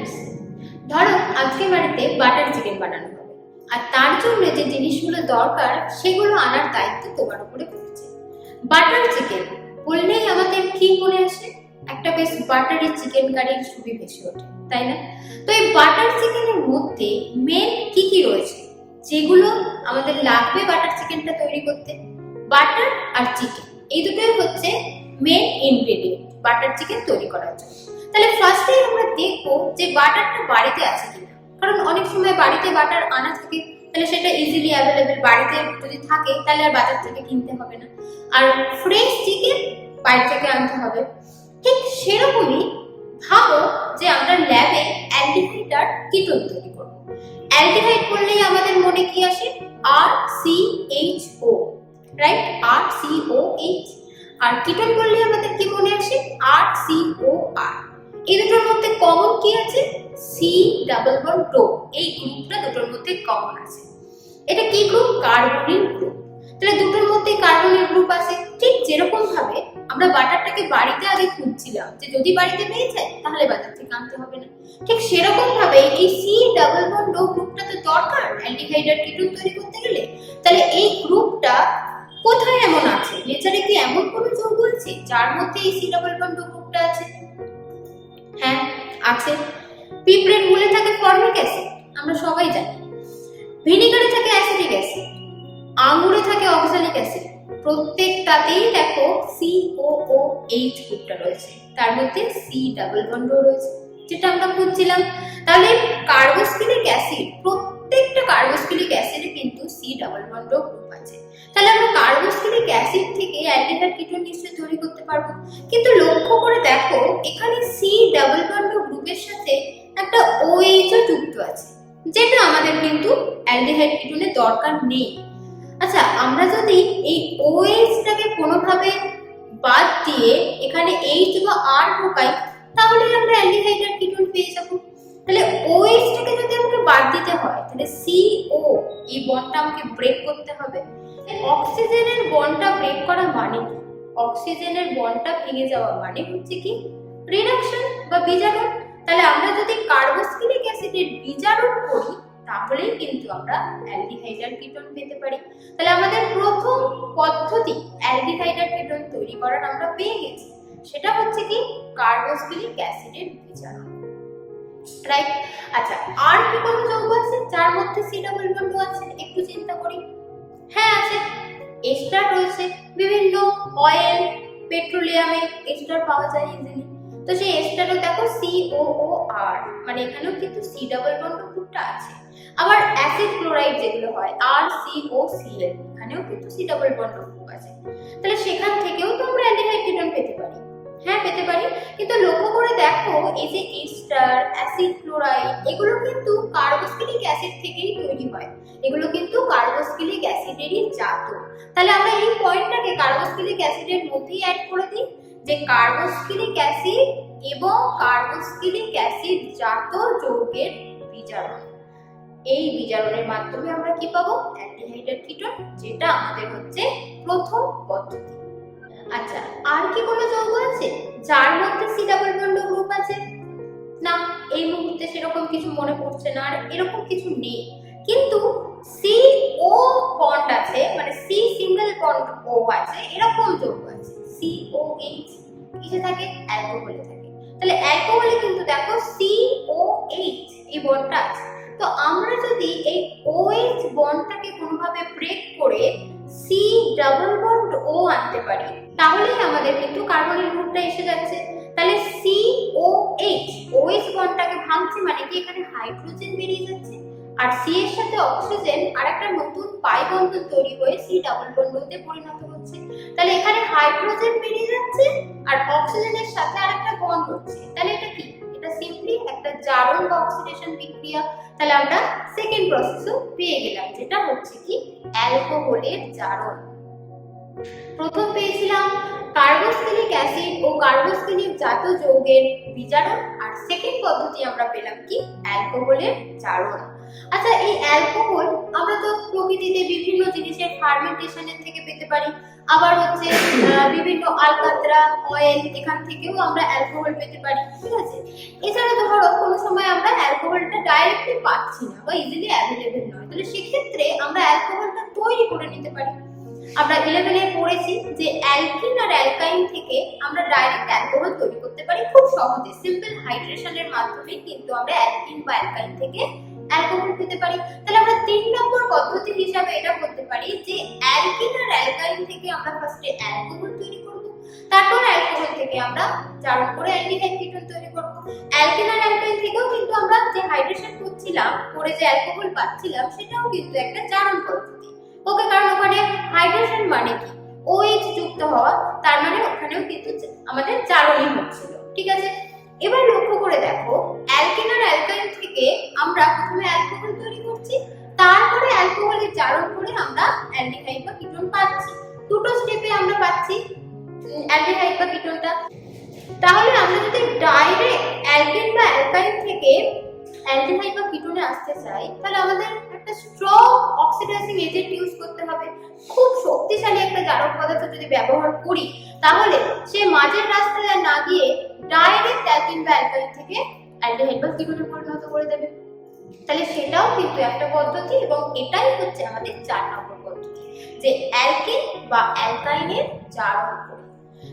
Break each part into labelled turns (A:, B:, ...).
A: Tips. ধরো আজকে বাড়িতে বাটার চিকেন বানানো হবে, আর তার জন্য যে জিনিসগুলো দরকার সেগুলো আনার দায়িত্ব তোমার উপরে পড়ছে। বাটার চিকেন বললেই আমাদের কি মনে আসে? একটা বেশ বাটারি চিকেন কারির ছবি ভেসে ওঠে, তাই না? তো এই বাটার চিকেনের মধ্যে মেন কি কি রয়েছে যেগুলো আমাদের লাগবে বাটার চিকেনটা তৈরি করতে? বাটার আর চিকেন, এই দুটোই হচ্ছে মেন ইনগ্রেডিয়েন্ট বাটার চিকেন তৈরি করার জন্য। তাহলে ফার্স্টেই আমরা দেখবো যে বাটারটা বাড়িতে আছে কিনা, কারণ অনেক সময় বাড়িতে বাটার আনা থাকে, তাহলে সেটা ইজিলি অ্যাভেলেবেল বাড়িতে যদি থাকে তাহলে আর বাজার থেকে কিনতে হবে না। আর ফ্রেশ চিকেন বাইরে থেকে আনতে হবে। ঠিক সেরকমই ভাবো যে আমরা ল্যাবে অ্যালডিহাইড আর কিটোন তৈরি করবো। অ্যালডিহাইড বললেই আমাদের মনে কি আসে? RCHO, right? RCOH। আর কিটোন বললে আমাদের কি মনে আসে? RCOR। এই দুটোর মধ্যে কমন কি আছে? C ডাবল বন্ড ও। এই গ্রুপটা দুটোর মধ্যে কমন আছে। এটা কি গ্রুপ? Carbonyl group. তাহলে দুটোর মধ্যে কার্বনিল গ্রুপ আছে। ঠিক যেরকম ভাবে আমরা বাটারটাকে বাড়িতে আগে খুঁজছিলাম যে যদি বাড়িতে পেয়ে যায় তাহলে বাজার থেকে আনতে হবে না, ঠিক সেরকম ভাবে এই C ডাবল বন্ড ও গ্রুপটা তো দরকার অ্যালডিহাইড আর কিটোন তৈরি করতে গেলে। তাহলে এই গ্রুপটা কোথায় এমন আছে? নেচারে কি এমন কোনো যৌগ আছে যার মধ্যে এই C ডাবল বন্ড ও গ্রুপটা আছে? হ্যাঁ, আছে। পিঁপড়ের মূলে থাকে ফর্মিক অ্যাসিড, আমরা সবাই জানি। ভিনিগারে থাকে অ্যাসিটিক অ্যাসিড, আঙুরে থাকে অক্সালিক অ্যাসিড। প্রত্যেকটাতেই দেখো COOH গ্রুপটা রয়েছে, তার মধ্যে C ডাবল বন্ড ও রয়েছে, যেটা আমরা খুঁজছিলাম। তাহলে কার্বক্সিলিক অ্যাসিড, প্রত্যেকটা কার্বক্সিলিক অ্যাসিডে কিন্তু C ডাবল বন্ড ও গ্রুপ আছে। তাহলে আমরা কার্বক্সিলিক অ্যাসিড থেকে অ্যালডিহাইড কিটোন নিশ্চয়ই তৈরি করতে পারবো। কিন্তু লক্ষ্য করে দেখো এখানে C ডাবল বন্ড ও গ্রুপের সাথে একটা OH ও যুক্ত আছে, যেটা আমাদের কিন্তু অ্যালডিহাইড কিটোনের দরকার নেই। আচ্ছা, আমরা যদি এই OH টাকে কোনোভাবে বাদ দিয়ে এখানে H বা R ঢোকাই তাহলে আমরা অ্যালডিহাইড আর কিটোন পেয়ে যাব। তাহলে OH টাকে যদি আমাকে বাদ দিতে হয় তাহলে CO, এই বন্ডটা আমাকে ব্রেক করতে হবে। অক্সিজেনের বন্ডটা ব্রেক করা মানে কি? অক্সিজেনের বন্ডটা ভেঙে যাওয়া মানে হচ্ছে কি? রিডাকশন বা বিজারণ। তাহলে আমরা যদি কার্বক্সিলিক অ্যাসিডের বিজারণ করি তাহলেই কিন্তু আমরা অ্যালডিহাইড আর কিটোন পেতে পারি। তাহলে আমাদের প্রথম পদ্ধতি অ্যালডিহাইড আর কিটোন তৈরি করার আমরা পেয়ে গেছি, সেটা হচ্ছে কি? কার্বক্সিলিক অ্যাসিডের বিজারণ, রাইট? আচ্ছা, আর কি কোনো যৌগ আছে যার মধ্যে C ডাবল বন্ড আছে? একটু চিন্তা করি। হ্যাঁ, আছে। এস্টার রয়েছে। বিভিন্ন অয়েল, পেট্রোলিয়ামে এস্টার পাওয়া যায় ইজিলি। তো সেই এস্টারও দেখো COOR, মানে এখানেও কিন্তু C ডাবল বন্ড গ্রুপটা আছে। আবার অ্যাসিড ক্লোরাইড যেগুলো হয় RCOCl, এখানেও কিন্তু C ডাবল বন্ড গ্রুপ আছে। তাহলে সেখান থেকেও তো আমরা অ্যালডিহাইড কিটোন পেতে পারি। হ্যাঁ, পেতে পারি। কিন্তু লক্ষ্য করে দেখো এই যে এস্টার, অ্যাসিড ক্লোরাইড, এগুলো কিন্তু কার্বক্সিলিক অ্যাসিড থেকেই তৈরি হয়। এগুলো কিন্তু কার্বক্সিলিক অ্যাসিডেরই জাত। তাহলে আমরা এই পয়েন্টটাকে কার্বক্সিলিক অ্যাসিডের মধ্যেই অ্যাড করে দিই যে কার্বক্সিলিক অ্যাসিড এবং কার্বক্সিলিক অ্যাসিড জাত যৌগের বিজারণ। এই বিজারণের মাধ্যমে আমরা কি পাবো? অ্যালডিহাইড আর কিটোন, যেটা আমাদের হচ্ছে প্রথম পদ্ধতি। আচ্ছা, আর কি কোনো যৌগ আছে যার মধ্যে C ডাবল বন্ড গ্রুপ আছে? না, এই মুহূর্তে সেরকম কিছু মনে পড়ছে না, আর এরকম কিছু নেই। কিন্তু CO বন্ড আছে, মানে C সিঙ্গেল বন্ড O আছে, এরকম যৌগ আছে। COH কিসে থাকে? অ্যালকোহলে থাকে। তাহলে অ্যালকোহলে কিন্তু দেখো COH এই বন্ডটা আছে। তো আমরা যদি এই OH বন্ডটাকে কোনোভাবে ব্রেক করে C ডাবল বন্ড O আনতে পারি তাহলেই আমাদের কিন্তু কার্বনিল গ্রুপটা এসে যাচ্ছে। তাহলে COH, OH বন্ডটাকে ভাঙছে মানে কি? এখানে হাইড্রোজেন বেরিয়ে যাচ্ছে, আর C এর সাথে অক্সিজেন আর একটা নতুন পাই বন্ধন তৈরি হয়ে C ডাবল বন্ডতে পরিণত হচ্ছে। তাহলে এখানে হাইড্রোজেন বেরিয়ে যাচ্ছে আর অক্সিজেনের সাথে আরেকটা বন্ড হচ্ছে। তাহলে এটা কি? এটা সিম্পলি একটা জারণ বা অক্সিডেশন বিক্রিয়া। তাহলে আমরা সেকেন্ড প্রসেসও পেয়ে গেলাম, যেটা হচ্ছে কি? অ্যালকোহলের জারণ। প্রথম পেয়েছিলাম কার্বক্সিলিক অ্যাসিড ও কার্বক্সিলিক জাত যৌগের বিজারণ, আর সেকেন্ড পদ্ধতি আমরা পেলাম কি? অ্যালকোহলের জারণ। আচ্ছা, এই অ্যালকোহল আমরা তো প্রকৃতিতে বিভিন্ন জিনিসের ফার্মেন্টেশনের থেকে পেতে পারি, আবার হচ্ছে বিভিন্ন আলকাতরা, অয়েল, এখান থেকেও আমরা অ্যালকোহল পেতে পারি, ঠিক আছে? এছাড়া ধরো কোনো কোনো সময় আমরা অ্যালকোহলটা ডাইরেক্টলি পাচ্ছি না বা ইজিলি অ্যাভেলেবেল নয়, তাহলে সেক্ষেত্রে আমরা অ্যালকোহলটা তৈরি করে নিতে পারি। আমরা 11 পড়েছি যে অ্যালকিন আর অ্যালকাইন থেকে আমরা ডাইরেক্ট অ্যালকোহল তৈরি করতে পারি খুব সহজে, সিম্পল হাইড্রেশনের মাধ্যমে কিন্তু আমরা অ্যালকিন বা অ্যালকাইন থেকে অ্যালকোহল পেতে পারি। তাহলে আমরা 3 নম্বর পদ্ধতি হিসাবে এটা করতে পারি যে অ্যালকিন আর অ্যালকাইন থেকে আমরা ফার্স্টে অ্যালকোহল তৈরি করব, তারপর অ্যালকোহল থেকে আমরা জারণ করে অ্যালডিহাইড কিটোন তৈরি করব। অ্যালকিন আর অ্যালকাইন থেকেও কিন্তু আমরা যে হাইড্রেশন করছিলাম, করে যে অ্যালকোহল পাচ্ছিলাম, সেটাও কিন্তু একটা জারণ পদ্ধতি। ওকে, কারণ ওখানে হাইড্রেশন মানে কি, OH যুক্ত হওয়া, তার মানে ওখানেও কিন্তু আমাদের জারণই হচ্ছিল। ঠিক আছে, এবার লক্ষ্য করে দেখো, অ্যালকিন আর অ্যালকাইন থেকে আমরা প্রথমে অ্যালকোহল তৈরি করছি, তারপরে অ্যালকোহলের জারণ করে আমরা অ্যালডিহাইড বা কিটোন পাচ্ছি। দুটো স্টেপে আমরা পাচ্ছি অ্যালডিহাইড বা কিটোনটা। তাহলে আমরা যদি ডাইরেক্ট অ্যালকিন বা অ্যালকাইন থেকে অ্যালডিহাইড বা কিটোনে আসতে চাই, তাহলে আমাদের একটা স্ট্রং অক্সিডাইজিং এজেন্ট ইউজ করতে হবে। খুব শক্তিশালী একটা জারক পদার্থ যদি ব্যবহার করি, তাহলে সে মাঝের রাস্তায় না গিয়ে ডাইরেক্ট অ্যালকিন বা অ্যালকাইন থেকে অ্যালডিহাইড বা কিটোনে পরিণত করে দেবে। তাহলে সেটাও কিন্তু একটা পদ্ধতি, এবং এটাই হচ্ছে আমাদের 4 নম্বর পদ্ধতি, যে অ্যালকিন বা অ্যালকাইনের জারণ করা।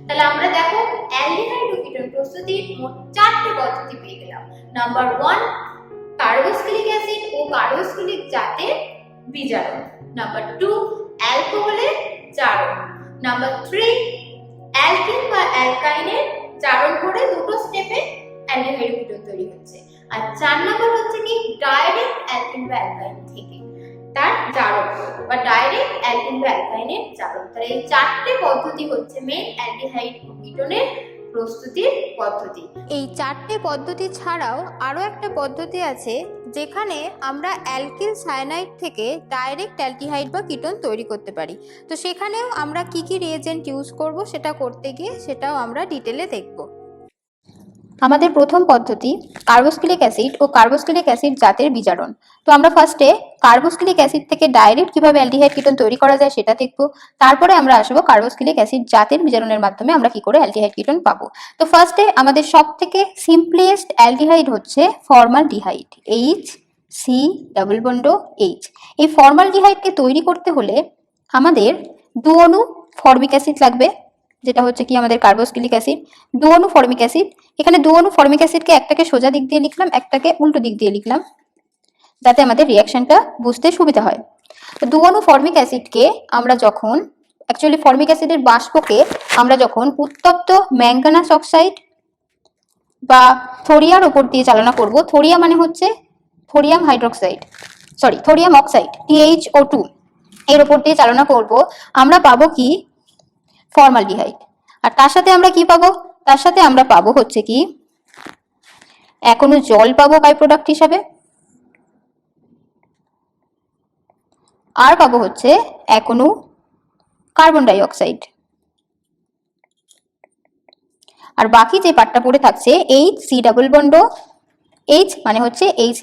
A: তাহলে আমরা দেখো অ্যালডিহাইড ও কিটোন প্রস্তুতির মোট 4টে পদ্ধতি পেয়ে গেলাম। নাম্বার 1, কার্বক্সিলিক অ্যাসিড ও কার্বক্সিলিক জাতের বিজারণ। নাম্বার 2, অ্যালকোহলের জারণ। নাম্বার 3, অ্যালকিন বা অ্যালকাইনের জারণ করে দুটো স্টেপে অ্যালডিহাইড কিটোন তৈরি হচ্ছে। আর 4 নম্বর হচ্ছে কি, ডাইরেক্ট অ্যালকিন বা অ্যালকাইন থেকে তার জারণ বা ডাইরেক্ট অ্যালকিন বা অ্যালকাইনের জারণ। তাহলে এই 4টে পদ্ধতি হচ্ছে মেন অ্যালডিহাইড ও কিটোনের প্রস্তুতির পদ্ধতি। এই 4টে পদ্ধতি ছাড়াও আরো একটা পদ্ধতি আছে, যেখানে আমরা অ্যালকিল সায়ানাইড থেকে ডাইরেক্ট অ্যালডিহাইড বা কিটোন তৈরি করতে পারি। তো সেখানেও আমরা কি কি রিয়েজেন্ট ইউজ করব, সেটা করতে গিয়ে সেটাও আমরা ডিটেলে দেখব। আমাদের প্রথম পদ্ধতি কার্বক্সিলিক অ্যাসিড ও কার্বক্সিলিক অ্যাসিড জাতের বিজারণ। তো আমরা ফার্স্টে কার্বক্সিলিক অ্যাসিড থেকে ডাইরেক্ট কিভাবে অ্যালডিহাইড কিটোন তৈরি করা যায় সেটা দেখব। তারপরে আমরা আসবো কার্বক্সিলিক অ্যাসিড জাতের বিজারণের মাধ্যমে আমরা কি করে অ্যালডিহাইড কিটোন পাবো। তো ফার্স্টে আমাদের সব থেকে সিম্পলেস্ট অ্যালডিহাইড হচ্ছে ফর্মালডিহাইড, H+C+H। এই ফর্মালডিহাইডকে তৈরি করতে হলে আমাদের 2 অণু ফর্মিক অ্যাসিড লাগবে, যেটা হচ্ছে কি আমাদের কার্বক্সিলিক অ্যাসিড। 2 অণু ফর্মিক অ্যাসিড, এখানে 2 অণু ফর্মিক অ্যাসিডকে একটাকে সোজা দিক দিয়ে লিখলাম, একটাকে উল্টো দিক দিয়ে লিখলাম, যাতে আমাদের রিয়াকশনটা বুঝতে সুবিধা হয়। তো 2 অণু ফর্মিক অ্যাসিডকে আমরা যখন অ্যাকচুয়ালি ফর্মিক অ্যাসিডের বাষ্পকে আমরা যখন উত্তপ্ত ম্যাঙ্গানাস অক্সাইড বা থোরিয়ার উপর দিয়ে চালনা করব, থোরিয়া মানে হচ্ছে thorium hydroxide, thorium oxide, THO2, এর উপর দিয়ে চালনা করব, আমরা পাবো কি ফর্মালডিহাইড। আর তার সাথে আমরা কি পাবো, তার সাথে আমরা পাবো হচ্ছে কি এখনো জল পাবো বাই প্রোডাক্ট হিসাবে, আর পাবো হচ্ছে এখনো কার্বন ডাই অক্সাইড। আর বাকি যে পার্টটা পড়ে থাকছে H মানে হচ্ছে H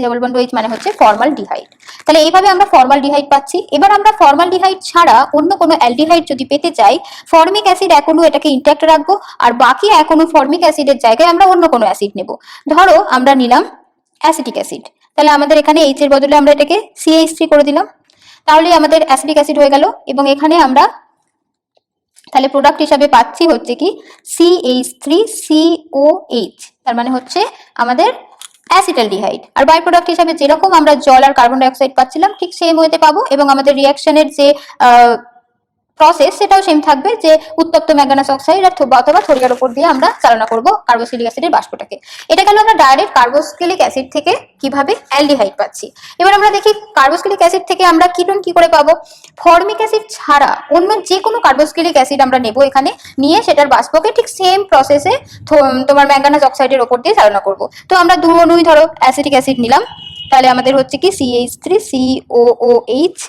A: মানে হচ্ছে ফর্মালডিহাইড। তাহলে এইভাবে আমরা ফর্মালডিহাইড পাচ্ছি। এবার আমরা ফর্মালডিহাইড ছাড়া অন্য কোনো অ্যালডিহাইড যদি পেতে চাই, ফর্মিক অ্যাসিড এখনো এটাকে ইনট্যাক্ট রাখবো, আর বাকি এখনো ফর্মিক অ্যাসিডের জায়গায় আমরা অন্য কোনো অ্যাসিড নেব। ধরো আমরা নিলাম অ্যাসিটিক অ্যাসিড, তাহলে আমাদের এখানে H এর বদলে আমরা এটাকে CH3 করে দিলাম, তাহলে আমাদের অ্যাসিটিক অ্যাসিড হয়ে গেল। এবং এখানে আমরা তাহলে প্রোডাক্ট হিসাবে পাচ্ছি হচ্ছে কি CH3COH, তার মানে হচ্ছে আমাদের অ্যাসিটালডিহাইড। আর বাই প্রোডাক্ট হিসাবে যেরকম আমরা জল আর কার্বন ডাই অক্সাইড পাচ্ছিলাম, ঠিক সেম ওয়েতে পাবো। এবং আমাদের রিয়াকশনের যে প্রসেস সেটাও সেম থাকবে, যে উত্তপ্ত ম্যাঙ্গানাস অক্সাইড আর অথবা থোরিয়ার উপর দিয়ে আমরা চালনা করব কার্বক্সিলিক অ্যাসিডের বাষ্পটাকে। এটা গেল আমরা ডাইরেক্ট কার্বক্সিলিক অ্যাসিড থেকে কিভাবে অ্যালডিহাইড পাচ্ছি। এবার আমরা দেখি কার্বক্সিলিক অ্যাসিড থেকে আমরা কিটোন কি করে পাবো। ফর্মিক অ্যাসিড ছাড়া অন্য যে কোনো কার্বক্সিলিক অ্যাসিড আমরা নেব, এখানে নিয়ে সেটার বাষ্পকে ঠিক সেম প্রসেসে তোমার ম্যাঙ্গানাস অক্সাইডের উপর দিয়ে চালনা করব। তো আমরা 2 অণুই ধরো অ্যাসিটিক অ্যাসিড নিলাম, তাহলে আমাদের হচ্ছে কি CH3COOH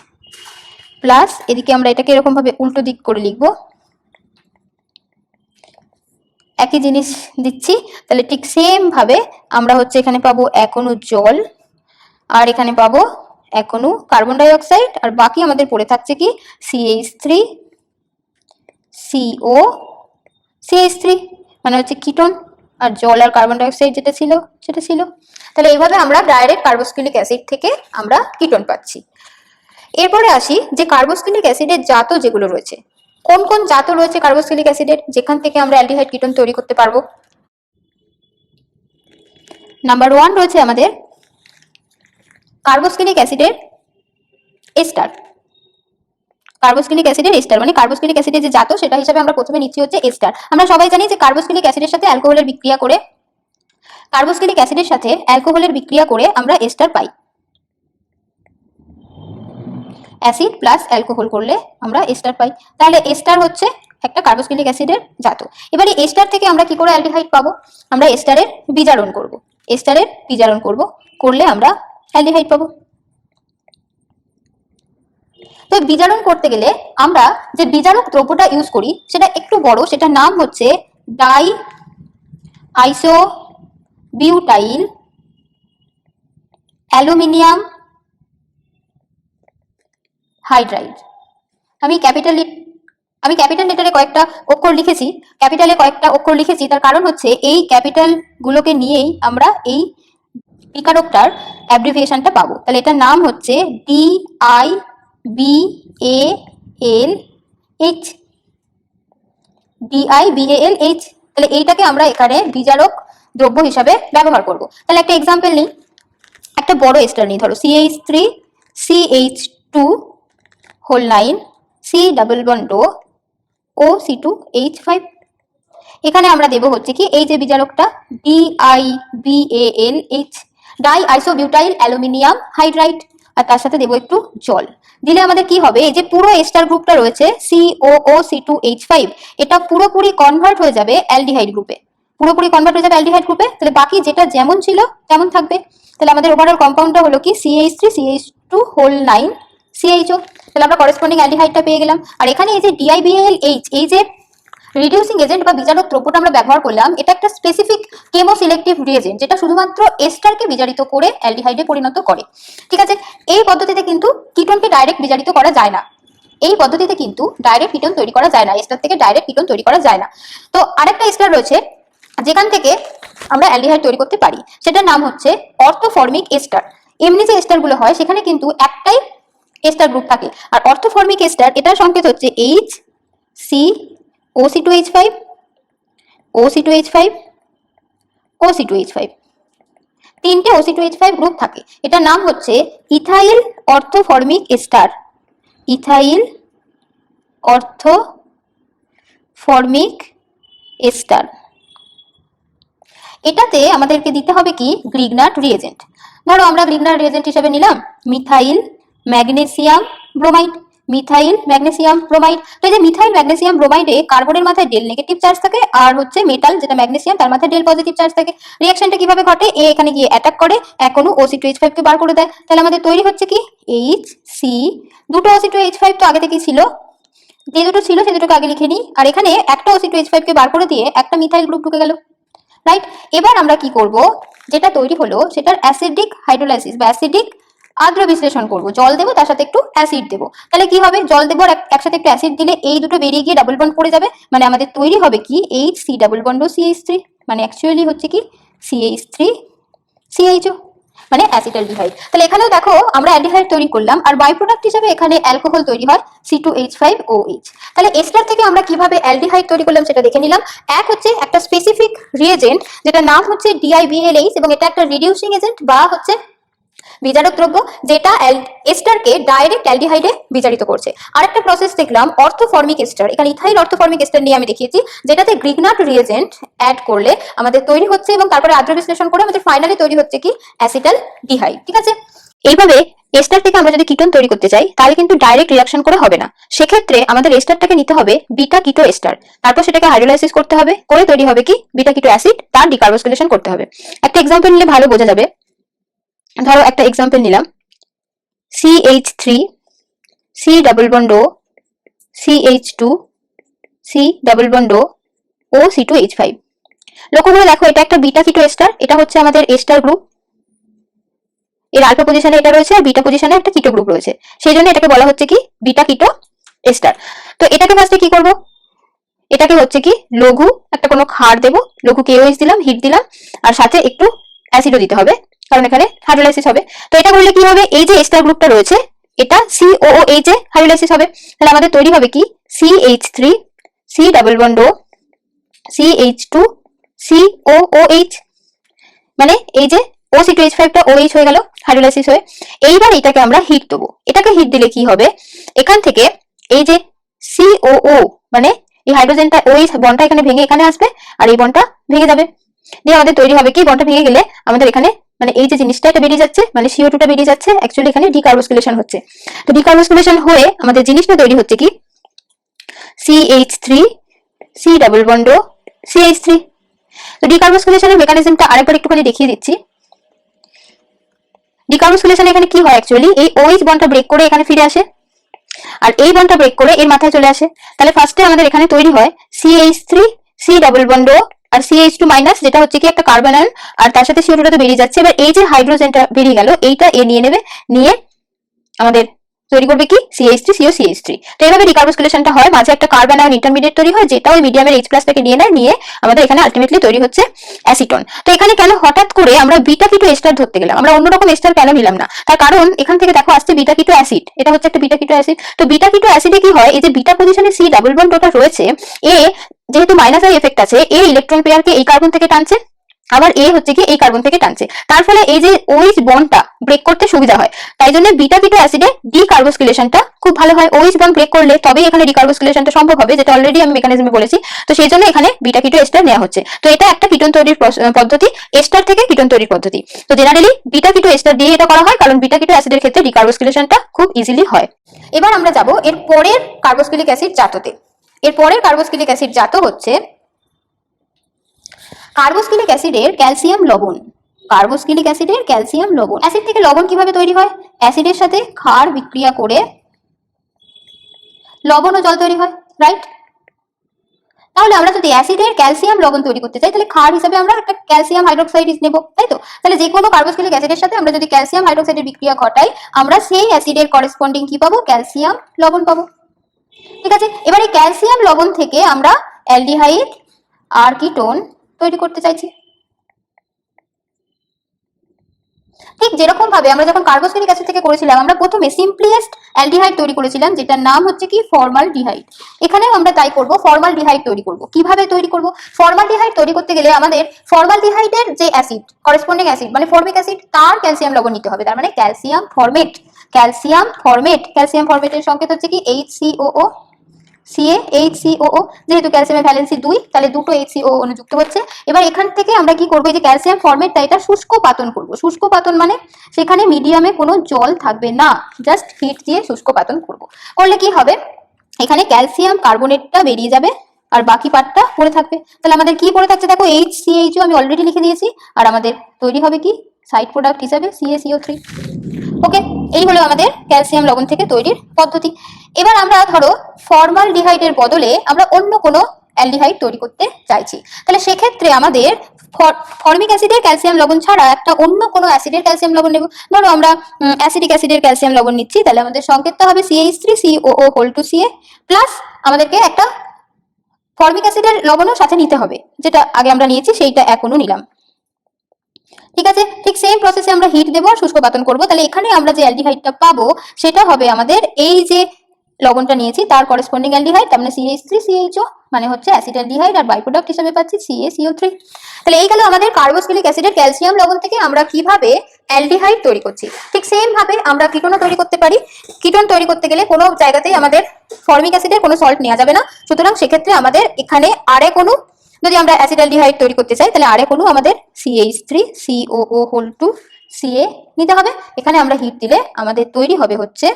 A: প্লাস, এদিকে আমরা এটাকে এরকম ভাবে উল্টো দিক করে লিখব, একই জিনিস দিচ্ছি। তাহলে ঠিক সেম ভাবে আমরা হচ্ছে এখানে পাবো এক অণু জল, আর এখানে পাবো এক অণু কার্বন ডাই অক্সাইড, আর বাকি আমাদের পড়ে থাকছে কি CH3 মানে হচ্ছে কিটোন। আর জল আর কার্বন ডাইঅক্সাইড যেটা ছিল সেটা ছিল। তাহলে এইভাবে আমরা ডাইরেক্ট কার্বক্সিলিক অ্যাসিড থেকে আমরা কিটোন পাচ্ছি। এরপরে আসি যে কার্বক্সিলিক অ্যাসিডের জাত যেগুলো রয়েছে, কোন কোন জাত রয়েছে কার্বক্সিলিক অ্যাসিডের যেখান থেকে আমরা অ্যালডিহাইড কিটোন তৈরি করতে পারবো। নাম্বার 1 রয়েছে আমাদের কার্বক্সিলিক অ্যাসিডের এস্টার। কার্বক্সিলিক অ্যাসিডের এস্টার মানে কার্বক্সিলিক অ্যাসিডের যে জাত সেটা হিসাবে আমরা প্রথমে নিচ্ছি হচ্ছে এস্টার। আমরা সবাই জানি যে কার্বক্সিলিক অ্যাসিডের সাথে অ্যালকোহলের বিক্রিয়া করে আমরা এস্টার পাই। অ্যাসিড প্লাস অ্যালকোহল করলে আমরা এস্টার পাই। তাহলে এস্টার হচ্ছে একটা কার্বক্সিলিক অ্যাসিডের জাত। এবারে এস্টার থেকে আমরা কি করে অ্যালডিহাইড পাবো? আমরা এস্টারের বিজারণ করব, করলে আমরা অ্যালডিহাইড পাবো। তো বিজারণ করতে গেলে আমরা যে বিজারক দ্রব্যটা ইউজ করি সেটা একটু বড়, সেটার নাম হচ্ছে ডাই আইসো বিউটাইল অ্যালুমিনিয়াম হাইড্রাইড। আমি ক্যাপিটাল লেটারে কয়েকটা অক্ষর লিখেছি, তার কারণ হচ্ছে এই ক্যাপিটাল গুলোকে নিয়েই আমরা এই বিকারকটার অ্যাব্রিভিয়েশনটা পাবো। তাহলে এটার নাম হচ্ছে DIBALH। তাহলে এইটাকে আমরা এখানে বিজারক দ্রব্য হিসাবে ব্যবহার করব। তাহলে একটা এক্সাম্পল নিই, একটা বড় এস্টার নিই, ধরো CH3 CH2 whole 9 C double bond OC2H5। এখানে আমরা দেব হচ্ছে কি এই যে বিজারকটা DIBALH, die isobutyl aluminium hydride, আর তার সাথে দেবো একটু জল। দিলে আমাদের কি হবে, এই যে পুরো এস্টার গ্রুপটা রয়েছে COOC2H5 এটা পুরোপুরি কনভার্ট হয়ে যাবে অ্যালডিহাইড গ্রুপে, তাহলে বাকি যেটা যেমন ছিল তেমন থাকবে। তাহলে আমাদের ওভারঅল কম্পাউন্ডটা হলো কি CH3 CH2 হোল 9 CHO। তাহলে আমরা করেসপন্ডিং অ্যালডিহাইডটা পেয়ে গেলাম। আর এখানে এই যে DIBALH এই যে রিডিউসিং এজেন্ট বা বিজারক দ্রব্যটা আমরা ব্যবহার করলাম, এটা একটা স্পেসিফিক কেমো সিলেক্টিভ রিএজেন্ট যেটা শুধুমাত্র এস্টারকে বিজারিত করে অ্যালডিহাইডে পরিণত করে। ঠিক আছে, এই পদ্ধতিতে কিন্তু কিটোনকে ডাইরেক্ট বিজারিত করা যায় না, কিটোন তৈরি করা যায় না, এস্টার থেকে ডাইরেক্ট কিটোন তৈরি করা যায় না। তো আরেকটা এস্টার রয়েছে যেখান থেকে আমরা অ্যালডিহাইড তৈরি করতে পারি, সেটার নাম হচ্ছে অর্থোফর্মিক এস্টার। এমনি যে এস্টার গুলো হয় সেখানে কিন্তু একটাই এস্টার গ্রুপ থাকে, আর অর্থোফর্মিক এস্টার এটার সংকেত হচ্ছে HCOC2H5 OC2H5 OC2H5, তিনটে OC2H5 গ্রুপ থাকে। এটার নাম হচ্ছে ইথাইল অর্থোফর্মিক এস্টার। এটাতে আমাদেরকে দিতে হবে কি গ্রিগনাট রিএজেন্ট। ধরো আমরা গ্রিগনাট রিএজেন্ট হিসেবে নিলাম মিথাইল ম্যাগনেসিয়াম ব্রোমাইড। তো এই যে মিথাইল ম্যাগনেসিয়াম ব্রোমাইডে কার্বনের মাথায় ডেল নেগেটিভ চার্জ থাকে, আর হচ্ছে মেটাল যেটা ম্যাগনেসিয়াম তার মাথায় ডেল পজিটিভ চার্জ থাকে। রিঅ্যাকশনটা কিভাবে ঘটে, এ এখানে গিয়ে অ্যাটাক করে এক অণু OC2H5 কে বার করে দেয়। তাহলে আমাদের তৈরি হচ্ছে কি HC, দুটো OC2H5 তো আগে থেকেই ছিল, যে দুটো ছিল সে দুটোকে আগে লিখে নিই, আর এখানে একটা OC2H5 কে বার করে দিয়ে একটা মিথাইল গ্রুপ ঢুকে গেল। রাইট, এবার আমরা কি করব, যেটা তৈরি হলো সেটার অ্যাসিডিক হাইড্রোলাইসিস বা অ্যাসিডিক আদ্র বিশ্লেষণ করব। জল দেবো, তার সাথে একটু অ্যাসিড দেবো। তাহলে কি হবে, জল দেবো আর একসাথে একটু অ্যাসিড দিলে এই দুটো বেরিয়ে গিয়ে ডাবল বন্ড পড়ে যাবে, মানে আমাদের তৈরি হবে কি HC ডাবল বন্ড CH3, মানে অ্যাকচুয়ালি হচ্ছে কি CH3 CHO, মানে অ্যাসিটালডিহাইড। তাহলে এখানেও দেখো আমরা অ্যালডিহাইড তৈরি করলাম, আর বাই প্রোডাক্ট হিসেবে এখানে অ্যালকোহল তৈরি হয় C2H5OH। তাহলে এস্টার থেকে আমরা কিভাবে অ্যালডিহাইড তৈরি করলাম সেটা দেখে নিলাম। এক হচ্ছে একটা স্পেসিফিক রিএজেন্ট যেটা নাম হচ্ছে DIBALH, এবং এটা একটা রিডিউসিং এজেন্ট বা হচ্ছে বিজারক দ্রব্য যেটা এস্টারকে ডাইরেক্ট অ্যালডিহাইডে বিজারিত করছে। আরেকটা প্রসেস দেখলাম অর্থোফর্মিক এস্টার, এখানে ইথাইল অর্থোফর্মিক এস্টার নিয়ে আমি দেখিয়েছি, যেটাতে গ্রিগনাট রিএজেন্ট অ্যাড করলে আমাদের তৈরি হচ্ছে এবং তারপরে আদ্র বিশ্লেষণ করে আমাদের ফাইনালি তৈরি হচ্ছে কি অ্যাসিটালডিহাইড। ঠিক আছে, এইভাবে এস্টার থেকে আমরা যদি কিটোন তৈরি করতে চাই তাহলে কিন্তু ডাইরেক্ট রিঅ্যাকশন করে হবে না, সেক্ষেত্রে আমাদের এস্টারটাকে নিতে হবে বিটা কিটো এস্টার, তারপর সেটাকে হাইড্রোলাইসিস করতে হবে, করে তৈরি হবে কি বিটা কিটো অ্যাসিড, তার ডিকার্বক্সিলেশন করতে হবে। একটা এক্সাম্পল নিলে ভালো বোঝা যাবে। ধরো একটা এক্সাম্পল নিলাম CH3 C double bond CH2 C double bond OC2H5। লক্ষ্য করে দেখো এটা একটা বিটা কিটো এস্টার, এটা হচ্ছে আমাদের এস্টার গ্রুপ, এর আলফা পজিশনে এটা রয়েছে আর বিটা পজিশনে একটা কিটো গ্রুপ রয়েছে, সেই জন্য এটাকে বলা হচ্ছে কি বিটা কিটো এস্টার। তো এটাকে ফার্স্টে কি করব,
B: এটাকে হচ্ছে কি লঘু একটা কোনো ক্ষার দেবো, লঘু KOH দিলাম, হিট দিলাম, আর সাথে একটু অ্যাসিডও দিতে হবে কারণ এখানে হাইড্রোলাইসিস হবে। তো এটা করলে কি হবে, এই যে এস্টার গ্রুপটা রয়েছে এটা COOH এ হাইড্রোলাইসিস হবে, তাহলে আমাদের তৈরি হবে কি CH3 C double bond O CH2 COOH, মানে এই যে O2H5 টা OH হয়ে গেল হাইড্রোলাইসিস হয়ে। এইবার এটাকে আমরা হিট দেবো, এটাকে হিট দিলে কি হবে, এখান থেকে এই যে COO মানে এই হাইড্রোজেনটা OH বন্ডটা এখানে ভেঙে এখানে আসবে আর এই বন্ডটা ভেঙে যাবে, দিয়ে আমাদের তৈরি হবে কি বন্ডটা ভেঙে গেলে আমাদের এখানে মানে এই যে জিনিসটা এটা বেরিয়ে যাচ্ছে, মানে CO2 টা বেরিয়ে যাচ্ছে, অ্যাকচুয়ালি এখানে ডিকার্বক্সিলেশন হচ্ছে। তো ডিকার্বক্সিলেশন হয়ে আমাদের জিনিসটা তৈরি হচ্ছে কি CH3 C double bond O CH3। তো ডিকার্বক্সিলেশনের মেকানিজমটা আরেকবার একটুখানি দেখিয়ে দিচ্ছি। ডিকার্বক্সিলেশনে এখানে কি হয়, অ্যাকচুয়ালি এই OH বন্ডটা ব্রেক করে এখানে ফিরে আসে আর এই বন্ডটা ব্রেক করে এর মাথায় চলে আসে। তাহলে ফার্স্টে আমাদের এখানে তৈরি হয় CH3 C double bond O আর CH2 মাইনাস, যেটা হচ্ছে কি একটা কার্বন আয়ন, আর তার সাথে CO2 টা তো বেরিয়ে যাচ্ছে। এবার এই যে হাইড্রোজেনটা বেরিয়ে গেল এইটা এ নিয়ে নেবে, নিয়ে আমাদের তৈরি করবে কি CH3 CO CH3। তো এইভাবে ডিকার্বক্সিলেশনটা হয়, মাঝে একটা কার্বন আয়ন ইন্টারমিডিয়েট তৈরি হয় যেটা ওই মিডিয়ামের H+ থেকে নিয়ে নেয়, নিয়ে আমাদের এখানে আলটিমেটলি তৈরি হচ্ছে অ্যাসিটন। তো এখানে কেন হঠাৎ করে আমরা বিটা কিটো এস্টার ধরতে গেলাম, আমরা অন্যরকম এস্টার কেন নিলাম না? তার কারণ এখান থেকে দেখো আসছে বিটা কিটো অ্যাসিড, এটা হচ্ছে একটা বিটা কিটো অ্যাসিড। তো বিটা কিটো অ্যাসিডে কি হয়, এই যে বিটা পজিশনে C ডাবল বন্ড ওটা রয়েছে, এ যেহেতু মাইনাস আই এফেক্ট আছে, এ ইলেকট্রন পেয়ারকে এই কার্বন থেকে টানছে, আবার এ হচ্ছে কি এই কার্বন থেকে টানছে, তার ফলে এই যে OH বন্ডটা ব্রেক করতে সুবিধা হয়। তাই জন্য বিটা কিটো অ্যাসিডে ডিকার্বক্সিলেশনটা খুব ভালো হয়, OH বন্ড ব্রেক করলে তবেই এখানে ডিকার্বক্সিলেশনটা সম্ভব হবে, যেটা অলরেডি আমি মেকানিজমে বলেছি। তো সেই জন্য এখানে বিটা কিটো এস্টার নেওয়া হচ্ছে। তো এটা একটা কিটোন তৈরির পদ্ধতি, এস্টার থেকে কিটোন তৈরির পদ্ধতি। তো জেনারেলি বিটা কিটো এস্টার দিয়ে এটা করা হয় কারণ বিটা কিটো অ্যাসিডের ক্ষেত্রে ডিকার্বক্সিলেশনটা খুব ইজিলি হয়। এবার আমরা যাব এর পরের কার্বক্সিলিক অ্যাসিড জাততে। এর পরের কার্বক্সিলিক অ্যাসিড জাত হচ্ছে কার্বক্সিলিক অ্যাসিডের ক্যালসিয়াম লবণ। কার্বক্সিলিক অ্যাসিডের ক্যালসিয়াম লবণ। অ্যাসিড থেকে লবণ কিভাবে তৈরি হয়, অ্যাসিডের সাথে ক্ষার বিক্রিয়া করে লবণ ও জল তৈরি হয়, রাইট? তাহলে আমরা যদি অ্যাসিডের ক্যালসিয়াম লবণ তৈরি করতে চাই তাহলে ক্ষার হিসেবে আমরা একটা ক্যালসিয়াম হাইড্রোক্সাইড নেব, তাই তো? তাহলে যে কোনো কার্বক্সিলিক অ্যাসিডের সাথে আমরা যদি ক্যালসিয়াম হাইড্রোক্সাইডের বিক্রিয়া ঘটাই আমরা সেই অ্যাসিডের করেসপন্ডিং কি পাবো, ক্যালসিয়াম লবণ পাবো। ঠিক আছে, এবার এই ক্যালসিয়াম লবণ থেকে আমরা অ্যালডিহাইড আর কিটোন তৈরি করতে চাইছি। ঠিক যেরকম ভাবে আমরা যখন কার্বক্সিলিক অ্যাসিড থেকে করেছিলাম, আমরা প্রথমে সিম্পলিয়েস্ট অ্যালডিহাইড তৈরি করেছিলাম যেটার নাম হচ্ছে কি ফর্মালডিহাইড। এখানেও আমরা তাই করব, ফর্মালডিহাইড তৈরি করব। কিভাবে তৈরি করব, ফর্মালডিহাইড তৈরি করতে গেলে আমাদের ফর্মালডিহাইডের যে অ্যাসিড করেসপন্ডিং অ্যাসিড মানে ফর্মিক অ্যাসিড, তার ক্যালসিয়াম লবণ নিতে হবে, তার মানে calcium formate. Calcium formate, calcium ফর্মেটের সংকেত হচ্ছে কি HCOO CaHCOO, যেহেতু ক্যালসিয়ামের ভ্যালেন্সি 2 তাহলে দুটো HCO অনুযুক্ত হচ্ছে। এবার এখান থেকে আমরা কি করবো, যে ক্যালসিয়াম ফর্মেটটা এটা শুষ্ক পাতন করব। শুষ্ক পাতন মানে সেখানে মিডিয়ামে কোনো জল থাকবে না, জাস্ট হিট দিয়ে শুষ্ক পাতন করব। করলে কি হবে, এখানে ক্যালসিয়াম কার্বনেটটা বেরিয়ে যাবে আর বাকি পার্টটা পড়ে থাকবে। তাহলে আমাদের কি পড়ে থাকছে দেখো, HCHO আমি অলরেডি লিখে দিয়েছি, আর আমাদের তৈরি হবে কি সাইড প্রোডাক্ট হিসাবে CaCO3। ওকে, এই হলো আমাদের ক্যালসিয়াম লবণ থেকে তৈরির পদ্ধতি। এবার আমরা ধরো ফর্মালডিহাইডের বদলে আমরা অন্য কোনো অ্যালডিহাইড তৈরি করতে চাইছি, তাহলে সেক্ষেত্রে আমাদের ফর্মিক অ্যাসিডের ক্যালসিয়াম লবণ ছাড়া একটা অন্য কোনো অ্যাসিডের ক্যালসিয়াম লবণ নেব। ধরো আমরা অ্যাসিডিক অ্যাসিডের ক্যালসিয়াম লবণ নিচ্ছি, তাহলে আমাদের সংকেতটা হবে CH3COO2Ca প্লাস আমাদেরকে একটা ফর্মিক অ্যাসিডের লবণও সাথে নিতে হবে, যেটা আগে আমরা নিয়েছি সেইটা এখনো নিলাম। ঠিক আছে, ঠিক সেম প্রসেসে আমরা হিট দেবো আর শুষ্ক পাতন করবো। তাহলে এখানে আমরা যে অ্যালডিহাইডটা পাবো সেটা হবে আমাদের এই যে লবণটা নিয়েছি তার করেসপন্ডিং অ্যালডিহাইড, তার মানে CH3CHO মানে হচ্ছে অ্যাসিটালডিহাইড, আর বাই প্রোডাক্ট হিসেবে পাচ্ছি CaCO3। তাহলে এই গেল আমাদের কার্বক্সিলিক অ্যাসিডের ক্যালসিয়াম লবণ থেকে আমরা কিভাবে অ্যালডিহাইড তৈরি করছি। ঠিক সেম ভাবে আমরা কিটোনও তৈরি করতে পারি। কিটোন তৈরি করতে গেলে কোনো জায়গাতেই আমাদের ফর্মিক অ্যাসিডের কোনো সল্ট নেওয়া যাবে না, সুতরাং সেক্ষেত্রে আমাদের এখানে আরেক অণু, যদি আমরা অ্যাসিটালডিহাইড তৈরি করতে চাই তাহলে আরেক অণু আমাদের CH3COO2Ca নিতে হবে। এখানে আমরা হিট দিলে আমাদের তৈরি হবে হচ্ছে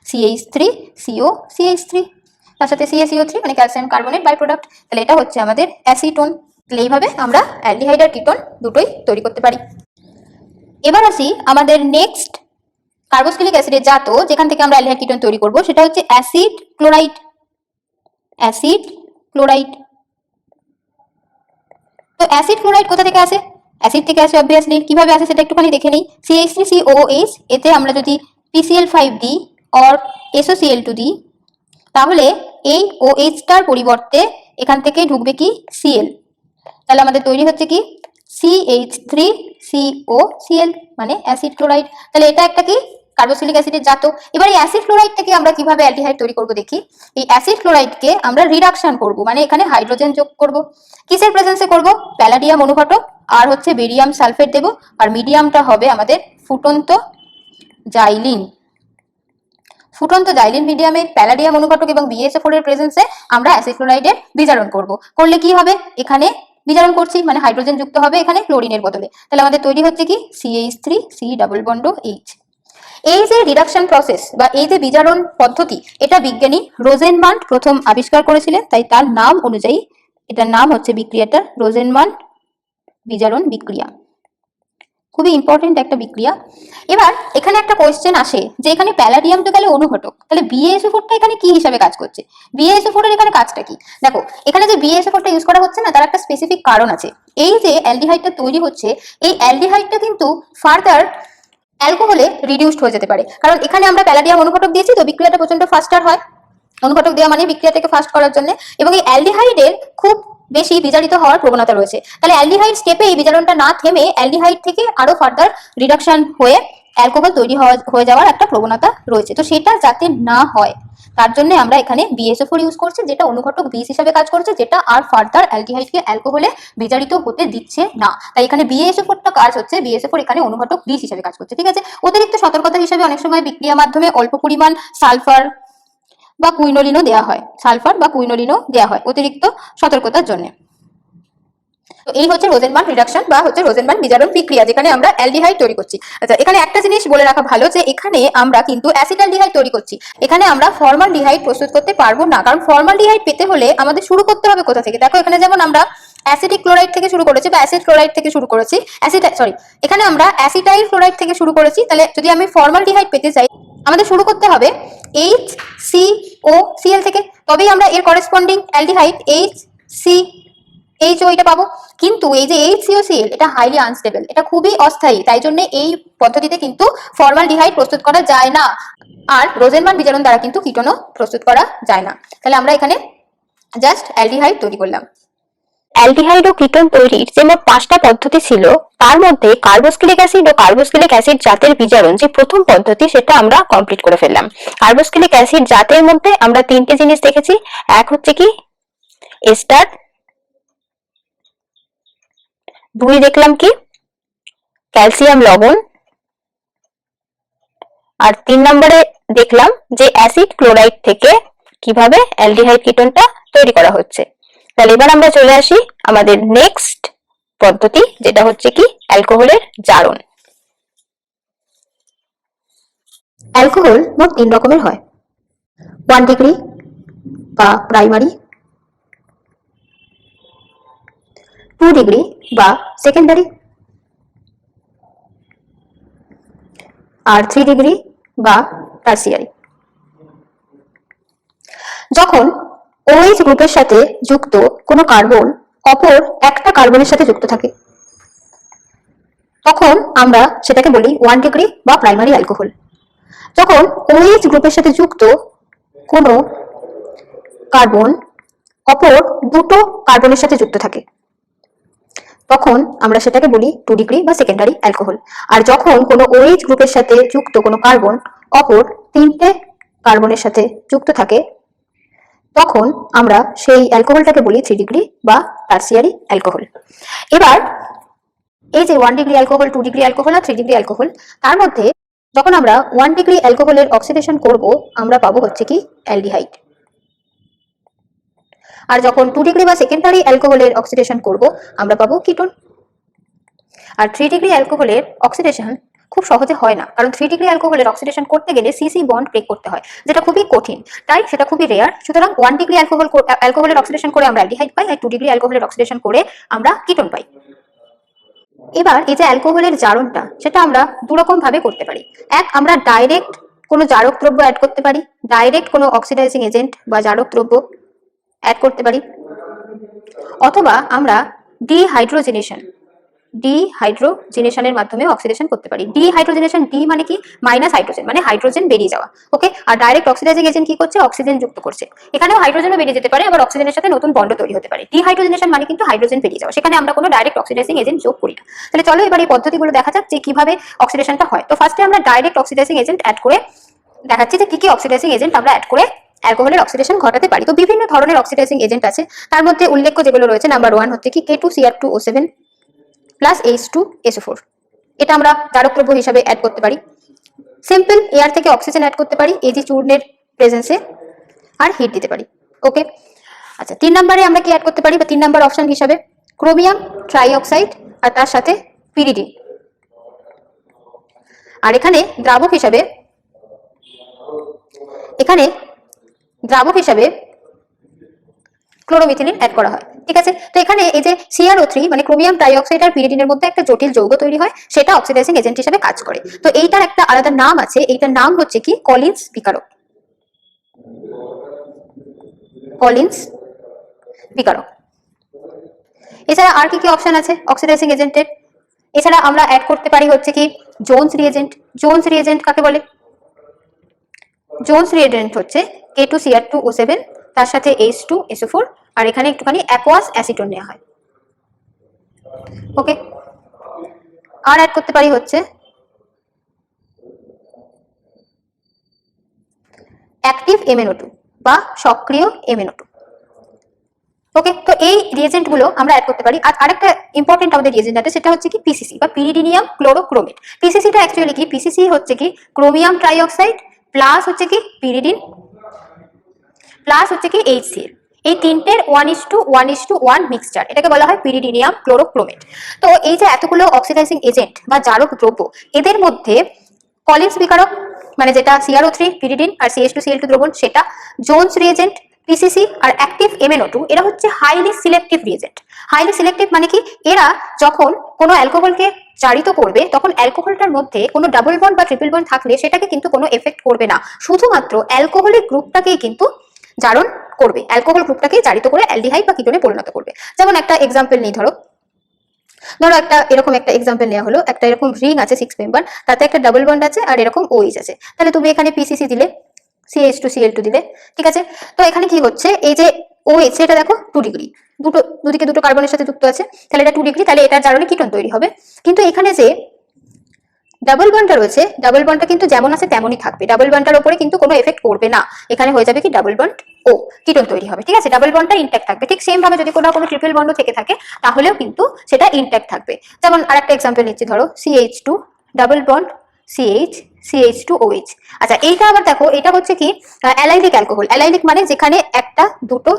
B: CH3COCH3, তার সাথে CaCO3 মানে ক্যালসিয়াম কার্বনেট বাই প্রোডাক্ট। তাহলে এটা হচ্ছে আমাদের অ্যাসিটোন। তাহলে এইভাবে আমরা অ্যালডিহাইড আর কিটোন দুটোই তৈরি করতে পারি। এবার আসি আমাদের নেক্সট কার্বক্সিলিক অ্যাসিডের জাত, যেখান থেকে আমরা অ্যালডিহাইড কিটোন তৈরি করব, সেটা হচ্ছে অ্যাসিড ক্লোরাইড। Acid chloride. তো অ্যাসিড ক্লোরাইড কোথা থেকে আসে, অ্যাসিড থেকে আসে অবভিয়াসলি। কিভাবে আসে সেটা একটুখানি দেখে নিই। CH3COOH, এতে আমরা যদি PCl5 দিই অর SOCl2 দিই, তাহলে এই OH-টার পরিবর্তে এখান থেকে ঢুকবে কি Cl, তাহলে আমাদের তৈরি হচ্ছে কি CH3COCl মানে অ্যাসিড ক্লোরাইড। তাহলে এটা একটা কি কার্বক্সিলিক অ্যাসিডের জাত। এবার এই অ্যাসিড ক্লোরাইড থেকে আমরা কিভাবে অ্যালডিহাইড তৈরি করব দেখি। এই অ্যাসিড ক্লোরাইডকে আমরা রিডাকশন করব, মানে এখানে হাইড্রোজেন যোগ করব। কিসের প্রেজেন্সে করব? প্যালাডিয়াম অনুঘটক আর হচ্ছে বেরিয়াম সালফেট দেব, আর মিডিয়ামটা হবে আমাদের ফুটন্ত জাইলিন। ফুটন্ত জাইলিন মিডিয়ামে প্যালাডিয়াম অনুঘটক এবং BaSO4 এর প্রেজেন্সে আমরা অ্যাসিড ক্লোরাইডের বিজারণ করব। করলে কি হবে? এখানে বিজারণ করছি মানে হাইড্রোজেন যুক্ত হবে এখানে ক্লোরিনের বদলে। তাহলে আমাদের তৈরি হচ্ছে কি CH3C ডাবল বন্ড H। এই যে রিডাকশন প্রসেস বা এই যে বিজারণ পদ্ধতি, এটা বিজ্ঞানী রোজেনবার্গ প্রথম আবিষ্কার করেছিলেন, তাই তার নাম অনুযায়ী এটার নাম হচ্ছে বিক্রিয়াটার রোজেনবার্গ বিজারণ বিক্রিয়া। খুবই ইম্পর্টেন্ট একটা বিক্রিয়া। এবার এখানে একটা কোয়েশ্চেন আসে যে এখানে প্যালাডিয়াম তো গেল অনুঘটক, তাহলে BaSO4টা এখানে কি হিসাবে কাজ করছে? BaSO4 এর এখানে কাজটা কি? দেখো এখানে যে BaSO4টা ইউজ করা হচ্ছে না, তার একটা স্পেসিফিক কারণ আছে। এই যে অ্যালডিহাইডটা তৈরি হচ্ছে, এই অ্যালডিহাইডটা কিন্তু ফার্দার অ্যালকোহলে রিডিউসড হয়ে যেতে পারে, কারণ এখানে আমরা প্যালাডিয়াম অনুঘটক দিয়েছি, তো বিক্রিয়াটা প্রচন্ড ফাস্টার হয়। অনুঘটক দেওয়া মানে বিক্রিয়াটাকে ফাস্ট করার জন্য, এবং এই অ্যালডিহাইডের খুব বেশি বিজারিত হওয়ার প্রবণতা রয়েছে। তাহলে অ্যালডিহাইড স্টেপে এই বিজারণটা না থেমে অ্যালডিহাইড থেকে আরো ফার্দার রিডাকশন হয়ে অ্যালকোহল তৈরি হয়ে যাওয়ার একটা প্রবণতা রয়েছে। তো সেটা যাতে না হয় তার জন্য আমরা এখানে BaSO4 ইউজ করছি, যেটা অনুঘটক বিষ হিসাবে কাজ করছে, যেটা আর ফার্দার অ্যালডিহাইডকে অ্যালকোহলে বিজারিত হতে দিচ্ছে না। তাই এখানে BaSO4টা কাজ হচ্ছে, BaSO4 এখানে অনুঘটক বিষ হিসাবে কাজ করছে। ঠিক আছে, অতিরিক্ত সতর্কতা হিসাবে অনেক সময় বিক্রিয়ার মাধ্যমে অল্প পরিমাণ সালফার বা কুইনোলিনও দেওয়া হয়, অতিরিক্ত সতর্কতার জন্য। তো এই হচ্ছে রোজেনবার্গ রিডাকশন বা হচ্ছে রোজেনবার্গ বিজারণ বিক্রিয়া, যেখানে আমরা অ্যালডিহাইড তৈরি করছি। আচ্ছা, এখানে একটা জিনিস বলে রাখা ভালো যে এখানে আমরা কিন্তু অ্যাসিটালডিহাইড তৈরি করছি, এখানে আমরা ফর্মালডিহাইড প্রস্তুত করতে পারবো না, কারণ ফর্মালডিহাইড পেতে হলে আমাদের শুরু করতে হবে কোথা থেকে? দেখো এখানে যেমন আমরা অ্যাসিটিক ক্লোরাইড থেকে শুরু করেছি বা অ্যাসিড ক্লোরাইড থেকে শুরু করেছি, এখানে আমরা অ্যাসিটাইল ক্লোরাইড থেকে শুরু করেছি। তাহলে যদি আমি ফর্মালডিহাইড পেতে চাই, আমাদের শুরু করতে হবে HCOCl থেকে, তবেই আমরা এর করেসপন্ডিং অ্যালডিহাইড HCHO এটা পাবো। কিন্তু এই যে HCOCl এটা হাইলি আনস্টেবল, এটা খুবই অস্থায়ী, তাই জন্য এই পদ্ধতিতে কিন্তু ফর্মালডিহাইড প্রস্তুত করা যায় না, আর রোজেনবার্গ বিজারণ দ্বারা কিন্তু কিটোনও প্রস্তুত করা যায় না। তাহলে আমরা এখানে জাস্ট অ্যালডিহাইড তৈরি করলাম।
C: অ্যালডিহাইড ও কিটোন তৈরির যে মোট 5টা পদ্ধতি ছিল, তার মধ্যে কার্বক্সিলিক অ্যাসিড ও কার্বক্সিলিক অ্যাসিড জাতের বিজারণ যে প্রথম পদ্ধতি, সেটা আমরা কমপ্লিট করে ফেললাম। কার্বক্সিলিক অ্যাসিড জাতের মধ্যে আমরা 3টে জিনিস দেখেছি। এক হচ্ছে কি এস্টার, 2 দেখলাম কি ক্যালসিয়াম লবণ, আর 3 নম্বরে দেখলাম যে অ্যাসিড ক্লোরাইড থেকে কিভাবে অ্যালডিহাইড কিটোনটা তৈরি করা হচ্ছে। তাহলে এবার আমরা চলে আসি আমাদের নেক্সট পদ্ধতি, যেটা হচ্ছে কি অ্যালকোহলের জারণ।
B: অ্যালকোহল মোট 3 রকমের হয়, 1 ডিগ্রি বা প্রাইমারি, 2 ডিগ্রি বা সেকেন্ডারি, আর 3 ডিগ্রি বা টার্সিয়ারি। যখন OH গ্রুপের সাথে যুক্ত কোনো কার্বন অপর একটা কার্বনের সাথে যুক্ত থাকে, তখন আমরা সেটাকে বলি 1 ডিগ্রি বা প্রাইমারি অ্যালকোহল। যখন OH গ্রুপের সাথে যুক্ত কোনো কার্বন অপর দুটো কার্বনের সাথে যুক্ত থাকে, তখন আমরা সেটাকে বলি 2 ডিগ্রি বা সেকেন্ডারি অ্যালকোহল। আর যখন কোনো OH গ্রুপের সাথে যুক্ত কোনো কার্বন অপর 3টে কার্বনের সাথে যুক্ত থাকে, তখন আমরা সেই অ্যালকোহলটাকে বলি 3 ডিগ্রি বা টার্সিয়ারি অ্যালকোহল। এবার এই যে 1 ডিগ্রি অ্যালকোহল, 2 ডিগ্রি অ্যালকোহল আর 3 ডিগ্রি অ্যালকোহল, তার মধ্যে যখন আমরা 1 ডিগ্রি অ্যালকোহলের অক্সিডেশন করব, আমরা পাবো হচ্ছে কি অ্যালডিহাইড। আর যখন 2 ডিগ্রি বা সেকেন্ডারি অ্যালকোহলের অক্সিডেশন করব, আমরা পাবো কিটোন। আর 3 ডিগ্রি অ্যালকোহলের অক্সিডেশন খুব সহজে হয় না, কারণ 3 ডিগ্রি অ্যালকোহলের অক্সিডেশন করতে গেলে সিসি বন্ড ব্রেক করতে হয়, যেটা খুবই কঠিন, তাই সেটা খুবই রেয়ার। সুতরাং 1 ডিগ্রি অ্যালকোহলের অক্সিডেশন করে আমরা অ্যালডিহাইড পাই, আর 2 ডিগ্রি অ্যালকোহলের অক্সিডেশন করে আমরা কিটোন পাই। এবার এই যে অ্যালকোহলের জারণটা, সেটা আমরা 2 রকম ভাবে করতে পারি। এক, আমরা ডাইরেক্ট কোনো জারক দ্রব্য অ্যাড করতে পারি, ডাইরেক্ট কোনো অক্সিডাইজিং এজেন্ট বা জারক দ্রব্য অ্যাড করতে পারি, অথবা আমরা ডিহাইড্রোজেনেশন ডিহাইড্রোজেনেশনের মাধ্যমে অক্সিডেশন করতে পারি। ডিহাইড্রোজেনেশন, ডি মানে কি মাইনাস হাইড্রোজেন, মানে হাইড্রোজেন বেরিয়ে যাওয়া। ওকে, আর ডাইরেক্ট অক্সিডাইজিং এজেন্ট কি করছে, অক্সিজেন যুক্ত করছে। এখানেও হাইড্রোজেনও বেরিয়ে যেতে পারে, আবার অক্সিজেনের সাথে নতুন বন্ড তৈরি হতে পারে। ডিহাইড্রোজেনেশন মানে কিন্তু হাইড্রোজেন বেরিয়ে যাওয়া, সেখানে আমরা কোনো ডাইরেক্ট অক্সিডাইজিং এজেন্ট যোগ করি না। তাহলে চলো এবার এই পদ্ধতিগুলো দেখা যাক যে কিভাবে অক্সিডেশনটা হয়। তো ফার্স্টে আমরা ডাইরেক্ট অক্সিডাইজিং এজেন্ট অ্যাড করে দেখাচ্ছি যে কি কি অক্সিডাইজিং এজেন্ট আমরা অ্যাড করে অ্যালকোহলের অক্সিডেশন ঘটাতে পারি। তো বিভিন্ন ধরনের অক্সিডাইজিং এজেন্ট আছে, তার মধ্যে উল্লেখ্য যেগুলো রয়েছে, নাম্বার 1 হচ্ছে কি K2Cr2O7 প্লাস H2SO4, এটা আমরা জারকদ্রব্য হিসাবে অ্যাড করতে পারি। সিম্পল এয়ার থেকে অক্সিজেন অ্যাড করতে পারি এই যে চূর্ণের প্রেজেন্সে, আর হিট দিতে পারি। ওকে, আচ্ছা 3 নম্বরে আমরা কি অ্যাড করতে পারি, বা 3 নম্বর অপশন হিসাবে ক্রোমিয়াম ট্রাইঅক্সাইড আর তার সাথে পিরিডিন। আর এখানে দ্রাবক হিসাবে ক্লোরোমিথিলিন অ্যাড করা হয়। ঠিক আছে, তো এখানে এই যে CrO3 মানে ক্রোমিয়াম ট্রাইঅক্সাইড আর পিরিডিনের মধ্যে একটা জটিল যৌগ তৈরি হয়, সেটা অক্সিডাইজিং এজেন্ট হিসেবে কাজ করে। তো এইটার একটা আলাদা নাম আছে, এইটার নাম হচ্ছে কি কলিন্স বিকারক। এছাড়া আর কি কি অপশন আছে অক্সিডাইজিং এজেন্টের? এছাড়া আমরা অ্যাড করতে পারি হচ্ছে কি জোনস রিএজেন্ট। জোনস রিএজেন্ট কাকে বলে? জোনস রিএজেন্ট হচ্ছে K2Cr2O7 তার সাথে H2SO4, আর এখানে একটুখানি অ্যাকোয়াস অ্যাসিটোন নেওয়া হয়। ওকে, আর অ্যাড করতে পারি হচ্ছে অ্যাক্টিভ MnO2 বা সক্রিয় MnO2। ওকে, তো এই রিএজেন্ট গুলো আমরা অ্যাড করতে পারি। আর আরেকটা ইম্পর্টেন্ট আমাদের রিএজেন্ট আছে, সেটা হচ্ছে কি পিসিসি বা পিরিডিনিয়াম ক্লোরোক্রোমেট। পিসিসিটা অ্যাকচুয়ালি কি, পিসিসি হচ্ছে কি ক্রোমিয়াম ট্রাইঅক্সাইড প্লাস হচ্ছে কি পিরিডিন প্লাস হচ্ছে কি HCl, এই তিনটের 1:1:1 মিক্সচার, এটাকে বলা হয় পিরিডিনিয়াম ক্লোরোক্রোমেট। তো এই যে এতগুলো অক্সিডাইজিং এজেন্ট বা জারক দ্রব্য, এদের মধ্যে কলিন্স বিকারক মানে যেটা CrO3 পিরিডিন আর CH2Cl2 দ্রবণ, সেটা জোনস রিএজেন্ট পিসিসি আর অ্যাক্টিভ MnO2, এরা হচ্ছে highly selective reagent. Highly selective মানে কি, এরা যখন কোনো অ্যালকোহলকে জারিত করবে তখন অ্যালকোহলটার মধ্যে কোনো ডাবল বন্ড বা ট্রিপল বন্ড থাকলে সেটাকে কিন্তু কোনো এফেক্ট করবে না, শুধুমাত্র অ্যালকোহলিক গ্রুপটাকেই কিন্তু জারণ করবে, অ্যালকোহল গ্রুপটাকে জারিত করে অ্যালডিহাইড বা কিটোনে পরিণত করবে। যেমন একটা এক্সাম্পল নিই, ধরো একটা এরকম একটা এক্সাম্পল নেওয়া হলো, একটা এরকম রিং আছে 6 মেম্বার, তাতে একটা ডাবল বন্ড আছে আর এরকম OH আছে। তাহলে তুমি এখানে পিসিসি দিলে, CH2Cl2 দিলে, ঠিক আছে। তো এখানে কি হচ্ছে, এই যে OH এটা দেখো 2 ডিগ্রি, দুদিকে দুটো কার্বনের সাথে যুক্ত আছে, তাহলে এটা 2 ডিগ্রি, তাহলে এটার জারণে কিটোন তৈরি হবে। কিন্তু এখানে যে ডাবল বন্ডটা রয়েছে, ডাবল বন্ডটা কিন্তু যেমন আছে তেমনই থাকবে, ডাবল বন্ডটার উপরে কিন্তু কোনো এফেক্ট করবে না, এখানে হয়ে যাবে কি ডাবল বন্ড ও, কিটোন তৈরি হবে। ঠিক আছে, ডাবল বন্ডটা ইনট্যাক্ট থাকবে। ঠিক সেম ভাবে যদি কোনো ট্রিপল বন্ড থেকে থাকে তাহলেও কিন্তু সেটা ইনট্যাক্ট থাকবে। যেমন আরেকটা এক্সাম্পল নিচ্ছি, ধরো CH2 ডাবল বন্ড CH2OH। আচ্ছা, এইটা আবার দেখো, এটা হচ্ছে কি অ্যালাইলিক অ্যালকোহল। অ্যালাইলিক মানে যেখানে একটা, দুটো,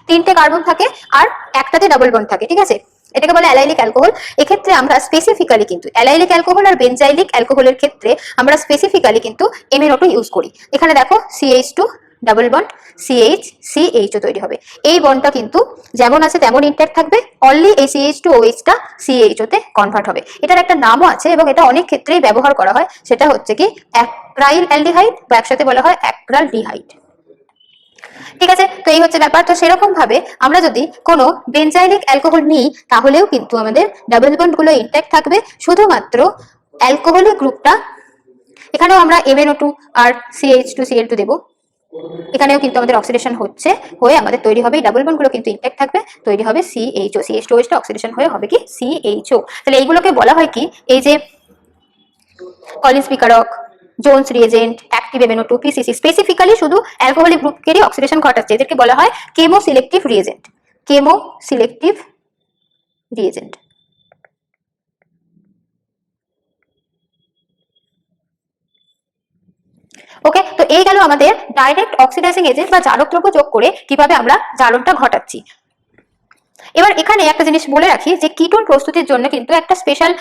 B: তিনটে কার্বন থাকে আর একটাতে ডাবল বন্ড থাকে। ঠিক আছে, এটাকে বলে অ্যালাইলিক অ্যালকোহল। এক্ষেত্রে আমরা স্পেসিফিক্যালি কিন্তু অ্যালাইলিক অ্যালকোহল আর বেনজাইলিক অ্যালকোহলের ক্ষেত্রে আমরা স্পেসিফিক্যালি কিন্তু MnO2 ইউজ করি। এখানে দেখো CH2 ডাবল বন্ড CHCHO তৈরি হবে, এই বন্ডটা কিন্তু যেমন আছে তেমন ইনট্যাক্ট থাকবে, অনলি এই CH2OH-টা CHO-তে কনভার্ট হবে। এটার একটা নামও আছে এবং এটা অনেক ক্ষেত্রেই ব্যবহার করা হয়, সেটা হচ্ছে কি অ্যাক্রাইল অ্যালডিহাইড বা একসাথে বলা হয় অ্যাক্রালডিহাইড। ঠিক আছে, তো এই হচ্ছে ব্যাপার। তো সেরকম ভাবে আমরা যদি কোনো বেনজাইলিক অ্যালকোহল নিই তাহলেও কিন্তু আমাদের ডাবল বন্ড গুলো ইনট্যাক্ট থাকবে, শুধুমাত্র অ্যালকোহলিক গ্রুপটা, এখানেও আমরা MnO2 আর CH2Cl2 দেবো, এখানেও কিন্তু আমাদের অক্সিডেশন হয়ে আমাদের তৈরি হবে, ডাবল বন্ড গুলো কিন্তু ইনট্যাক্ট থাকবে, তৈরি হবে CHO, CH2OH টা অক্সিডেশন হয়ে হবে কি CHO। তাহলে এইগুলোকে বলা হয় কি, এই যে কলিন্স বিকারক, Jones reagent, active MnO2, PCC, specifically শুধু অ্যালকোহলিক গ্রুপকেরই অক্সিডেশন ঘটাচ্ছে, এদেরকে বলা হয় কেমো সিলেক্টিভ রিএজেন্ট। ওকে, তো এই গেল আমাদের ডাইরেক্ট অক্সিডাইজিং এজেন্ট বা জারক দ্রব্য যোগ করে কিভাবে আমরা জারণটা ঘটাচ্ছি। এবার এখানে একটা জিনিস বলে রাখি যে কিটোন প্রস্তুতির জন্য কিন্তু একটা স্পেশাল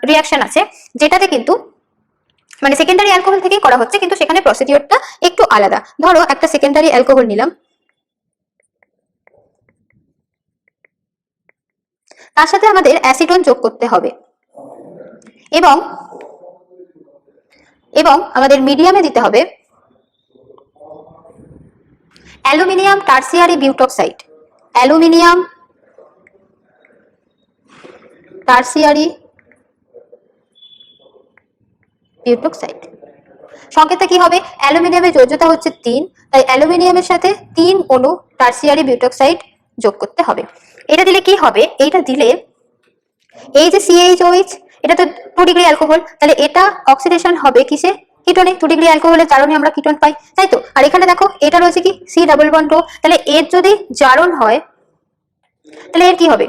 B: রিঅ্যাকশন আছে, যেটাতে কিন্তু মানে সেকেন্ডারি অ্যালকোহল থেকেই করা হচ্ছে, কিন্তু সেখানে প্রসিডিওরটা একটু আলাদা। ধরো একটা সেকেন্ডারি অ্যালকোহল নিলাম, তার সাথে আমাদের অ্যাসিডন যোগ করতে হবে এবং আমাদের মিডিয়ামে দিতে হবে aluminium tertiary butoxide. Aluminium tertiary butoxide. সংকেতে কি হবে? অ্যালুমিনিয়ামের যোজ্যতা হচ্ছে 3, তাই অ্যালুমিনিয়ামের সাথে 3 অণু টার্সিয়ারি বিউটোক্সাইড যোগ করতে হবে। এটা দিলে কি হবে? এইটা দিলে এই যে CHOH, এটা তো 2 ডিগ্রি অ্যালকোহল, তাহলে এটা অক্সিডেশন হবে কিসে? কিটোনে। 2 ডিগ্রি অ্যালকোহলের জারণে আমরা কিটোন পাই, তাই তো। আর এখানে দেখো এটা রয়েছে কি C ডাবল বন্ড O, তাহলে এর যদি জারণ হয় তাহলে এর কি হবে?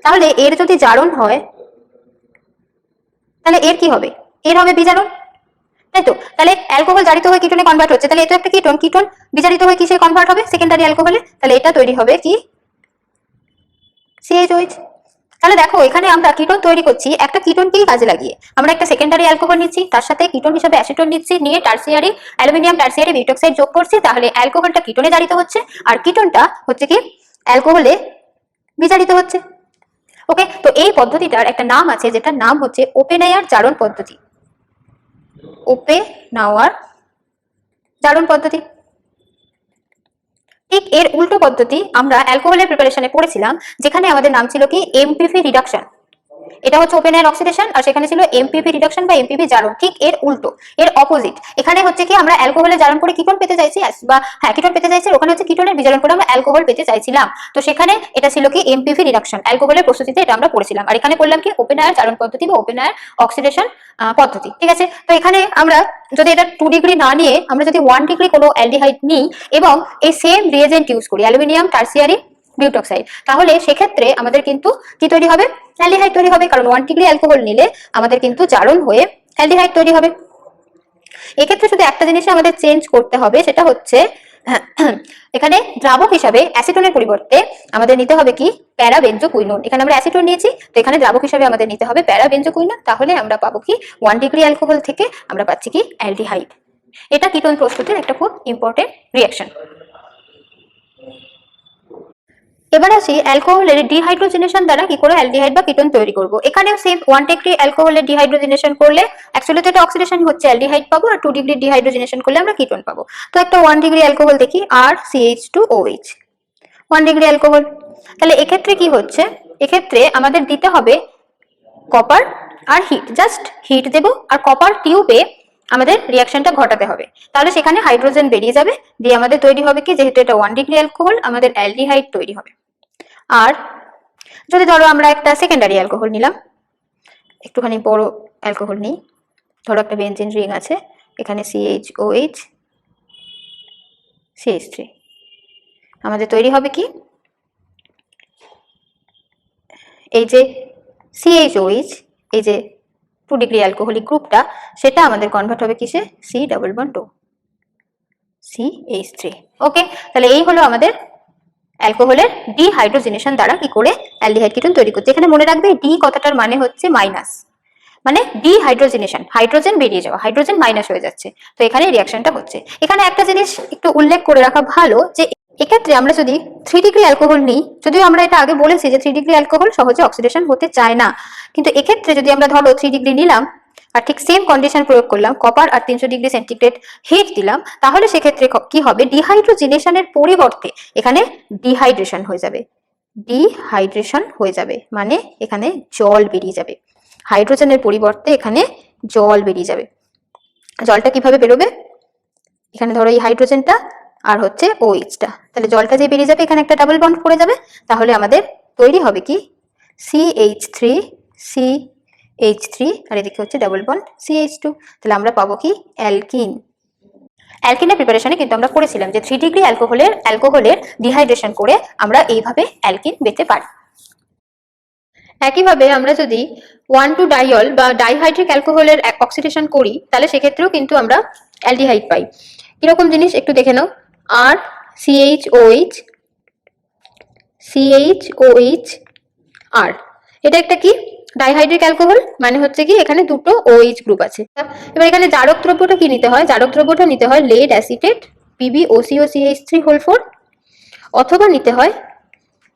B: তাহলে এর যদি জারণ হয় তাহলে এর কি হবে? এর হবে বিজারণ, তাই তো। তাহলে অ্যালকোহল জারিত হয়ে কিটোনে কনভার্ট হচ্ছে, তাহলে এটা একটা কিটোন, কিটোন বিজারিত হয়ে কিসে কনভার্ট হবে? সেকেন্ডারি অ্যালকোহলে, তাহলে এটা তৈরি হবে কি CHOH। তাহলে দেখো এখানে আমরা কিটোন তৈরি করছি একটা কিটোনকেই কাজে লাগিয়ে। আমরা একটা সেকেন্ডারি অ্যালকোহল নিচ্ছি, তার সাথে কিটোন হিসেবে অ্যাসিটোন নিচ্ছি, নিয়ে টার্সিয়ারি অ্যালুমিনিয়াম টার্সিয়ারি বিউটোক্সাইড যোগ করছি, তাহলে অ্যালকোহলটা কিটোনে জারিত হচ্ছে আর কিটোনটা হচ্ছে কি অ্যালকোহলে বিজারিত হচ্ছে। ওকে, তো এই পদ্ধতিটার একটা নাম আছে, যেটার নাম হচ্ছে ওপেনায়ার জারণ পদ্ধতি। ওপেনাওয়ার জারণ পদ্ধতি। ঠিক এর উল্টো পদ্ধতি আমরা অ্যালকোহলের প্রিপারেশনে পড়েছিলাম, যেখানে আমাদের নাম ছিল কি এমপিপি রিডাকশন। এটা হচ্ছে ওপেন এয়ার অক্সিডেশন, আর সেখানে ছিল এমপিপি রিডাকশন বা এমপিপি জারণ। ঠিক এর উল্টো, এর অপোজিট। এখানে হচ্ছে কি আমরা অ্যালকোহলের জারণ করে কিটোন পেতে চাইছি, বা হ্যাঁ কিটোন পেতে চাইছি, ওখানে হচ্ছে কিটোনের বিজারণ করে আমরা অ্যালকোহল পেতে চাইছিলাম। তো সেখানে এটা ছিল কি এমপিপি রিডাকশন, অ্যালকোহলের প্রস্তুতিতে এটা আমরা পড়েছিলাম। আর এখানে করলাম কি ওপেন এয়ার জারণ পদ্ধতি বা ওপেন এয়ার অক্সিডেশন পদ্ধতি। ঠিক আছে, তো এখানে আমরা যদি এটা 2 ডিগ্রি না নিয়ে আমরা যদি 1 ডিগ্রি কোনো অ্যালডিহাইড নিই এবং এই সেম রিয়েজেন্ট ইউজ করি, অ্যালুমিনিয়াম টার্সিয়ারি বিউটোক্সাইড, তাহলে সেক্ষেত্রে আমাদের কিন্তু কি তৈরি হবে? অ্যালডিহাইড তৈরি হবে, কারণ 1 ডিগ্রি অ্যালকোহল নিলে আমাদের কিন্তু জারণ হয়ে অ্যালডিহাইড তৈরি হবে। এক্ষেত্রে শুধু একটা জিনিস আমাদের চেঞ্জ করতে হবে, সেটা হচ্ছে এখানে দ্রাবক হিসাবে অ্যাসিটোনের পরিবর্তে আমাদের নিতে হবে কি প্যারাবেনজোকুইনোন। এখানে আমরা অ্যাসিটোন নিয়েছি, তো এখানে দ্রাবক হিসাবে আমাদের নিতে হবে প্যারাবেনজোকুইনোন, তাহলে আমরা পাবো কি 1 ডিগ্রি অ্যালকোহল থেকে আমরা পাচ্ছি কি অ্যালডিহাইড। এটা কিটোন প্রস্তুতির একটা খুব ইম্পর্টেন্ট রিঅ্যাকশন। এবার আসি অ্যালকোহলের ডিহাইড্রোজেনেশন দ্বারা কি করে অ্যালডিহাইড বা কিটোন তৈরি করব। এখানেও সেম 1 ডিগ্রি অ্যালকোহলের ডিহাইড্রোজেনেশন করলে অ্যাকচুয়ালি তো এটা অক্সিডেশন হচ্ছে, অ্যালডিহাইড পাবো, আর 2 ডিগ্রি ডিহাইড্রোজেনেশন করলে আমরা কিটোন পাবো। তো একটা 1 ডিগ্রি অ্যালকোহল দেখি, RCH2OH, 1 ডিগ্রি অ্যালকোহল। তাহলে এক্ষেত্রে কি হচ্ছে? এক্ষেত্রে আমাদের দিতে হবে কপার আর হিট, জাস্ট হিট দেব আর কপার টিউবে আমাদের রিঅ্যাকশনটা ঘটাতে হবে, তাহলে সেখানে হাইড্রোজেন বেরিয়ে যাবে, দিয়ে আমাদের তৈরি হবে কি, যেহেতু এটা 1 ডিগ্রি অ্যালকোহল, আমাদের অ্যালডিহাইড তৈরি হবে। আর যদি ধরো আমরা একটা সেকেন্ডারি অ্যালকোহল নিলাম, একটুখানি বড় অ্যালকোহল নিই, ধরো একটা বেনজিন রিং আছে, এখানে CHOH CH3, আমাদের তৈরি হবে কি এই যে CHOH, এই যে 2 ডিগ্রি অ্যালকোহলিক গ্রুপটা, সেটা আমাদের কনভার্ট হবে কিসে? C double bond O CH3। ওকে, তাহলে এই হলো আমাদের অ্যালকোহলের ডিহাইড্রোজেনেশন দ্বারা কি করে অ্যালডিহাইড কিটোন তৈরি করছে। এখানে মনে রাখবে ডি কথাটার মানে হচ্ছে মাইনাস, মানে ডিহাইড্রোজেনেশন, হাইড্রোজেন বেরিয়ে যাওয়া, হাইড্রোজেন মাইনাস হয়ে যাচ্ছে, তো এখানে রিঅ্যাকশনটা হচ্ছে। এখানে একটা জিনিস একটু উল্লেখ করে রাখা ভালো, যে এক্ষেত্রে আমরা যদি 3 ডিগ্রি অ্যালকোহল নিই, যদিও আমরা এটা আগে বলেছি যে 3 ডিগ্রি অ্যালকোহল সহজে অক্সিডেশন হতে চায় না, কিন্তু এক্ষেত্রে যদি আমরা ধরো 3 ডিগ্রি নিলাম আর ঠিক সেম কন্ডিশন প্রয়োগ করলাম, কপার আর 300 ডিগ্রি সেন্টিগ্রেড হিট দিলাম, তাহলে সেক্ষেত্রে কি হবে? ডিহাইড্রোজেনেশনের পরিবর্তে এখানে ডিহাইড্রেশন হয়ে যাবে, ডিহাইড্রেশন হয়ে যাবে, মানে এখানে জল বেরিয়ে যাবে, হাইড্রোজেনের পরিবর্তে এখানে জল বেরিয়ে যাবে। জলটা কিভাবে বেরোবে? এখানে ধরো এই হাইড্রোজেনটা আর হচ্ছে OH-টা, তাহলে জলটা যে বেরিয়ে যাবে, এখানে একটা ডাবল বন্ড পড়ে যাবে, তাহলে আমাদের তৈরি হবে কি CH3 আর এদিকে হচ্ছে ডাবল বন্ড CH2, তাহলে আমরা পাবো কি অ্যালকিন। অ্যালকিনের প্রিপারেশনে কিন্তু আমরা করেছিলাম যে 3 ডিগ্রি অ্যালকোহলের ডিহাইড্রেশন করে আমরা এইভাবে অ্যালকিন পেতে পারি। একইভাবে আমরা যদি 1,2-ডাইয়ল বা ডাইহাইড্রিক অ্যালকোহলের অক্সিডেশন করি, তাহলে সেক্ষেত্রেও কিন্তু আমরা অ্যালডিহাইড পাই। কিরকম জিনিস একটু দেখে নাও, CHOH আর এটা একটা কি ডাইহাইড্রিক অ্যালকোহল, মানে হচ্ছে কি এখানে দুটো OH গ্রুপ আছে। এবার এখানে জারক দ্রব্যটা কি নিতে হয়? জারক দ্রব্যটা নিতে হয় লেড অ্যাসিটেট PbOCO-CH3 অথবা নিতে হয়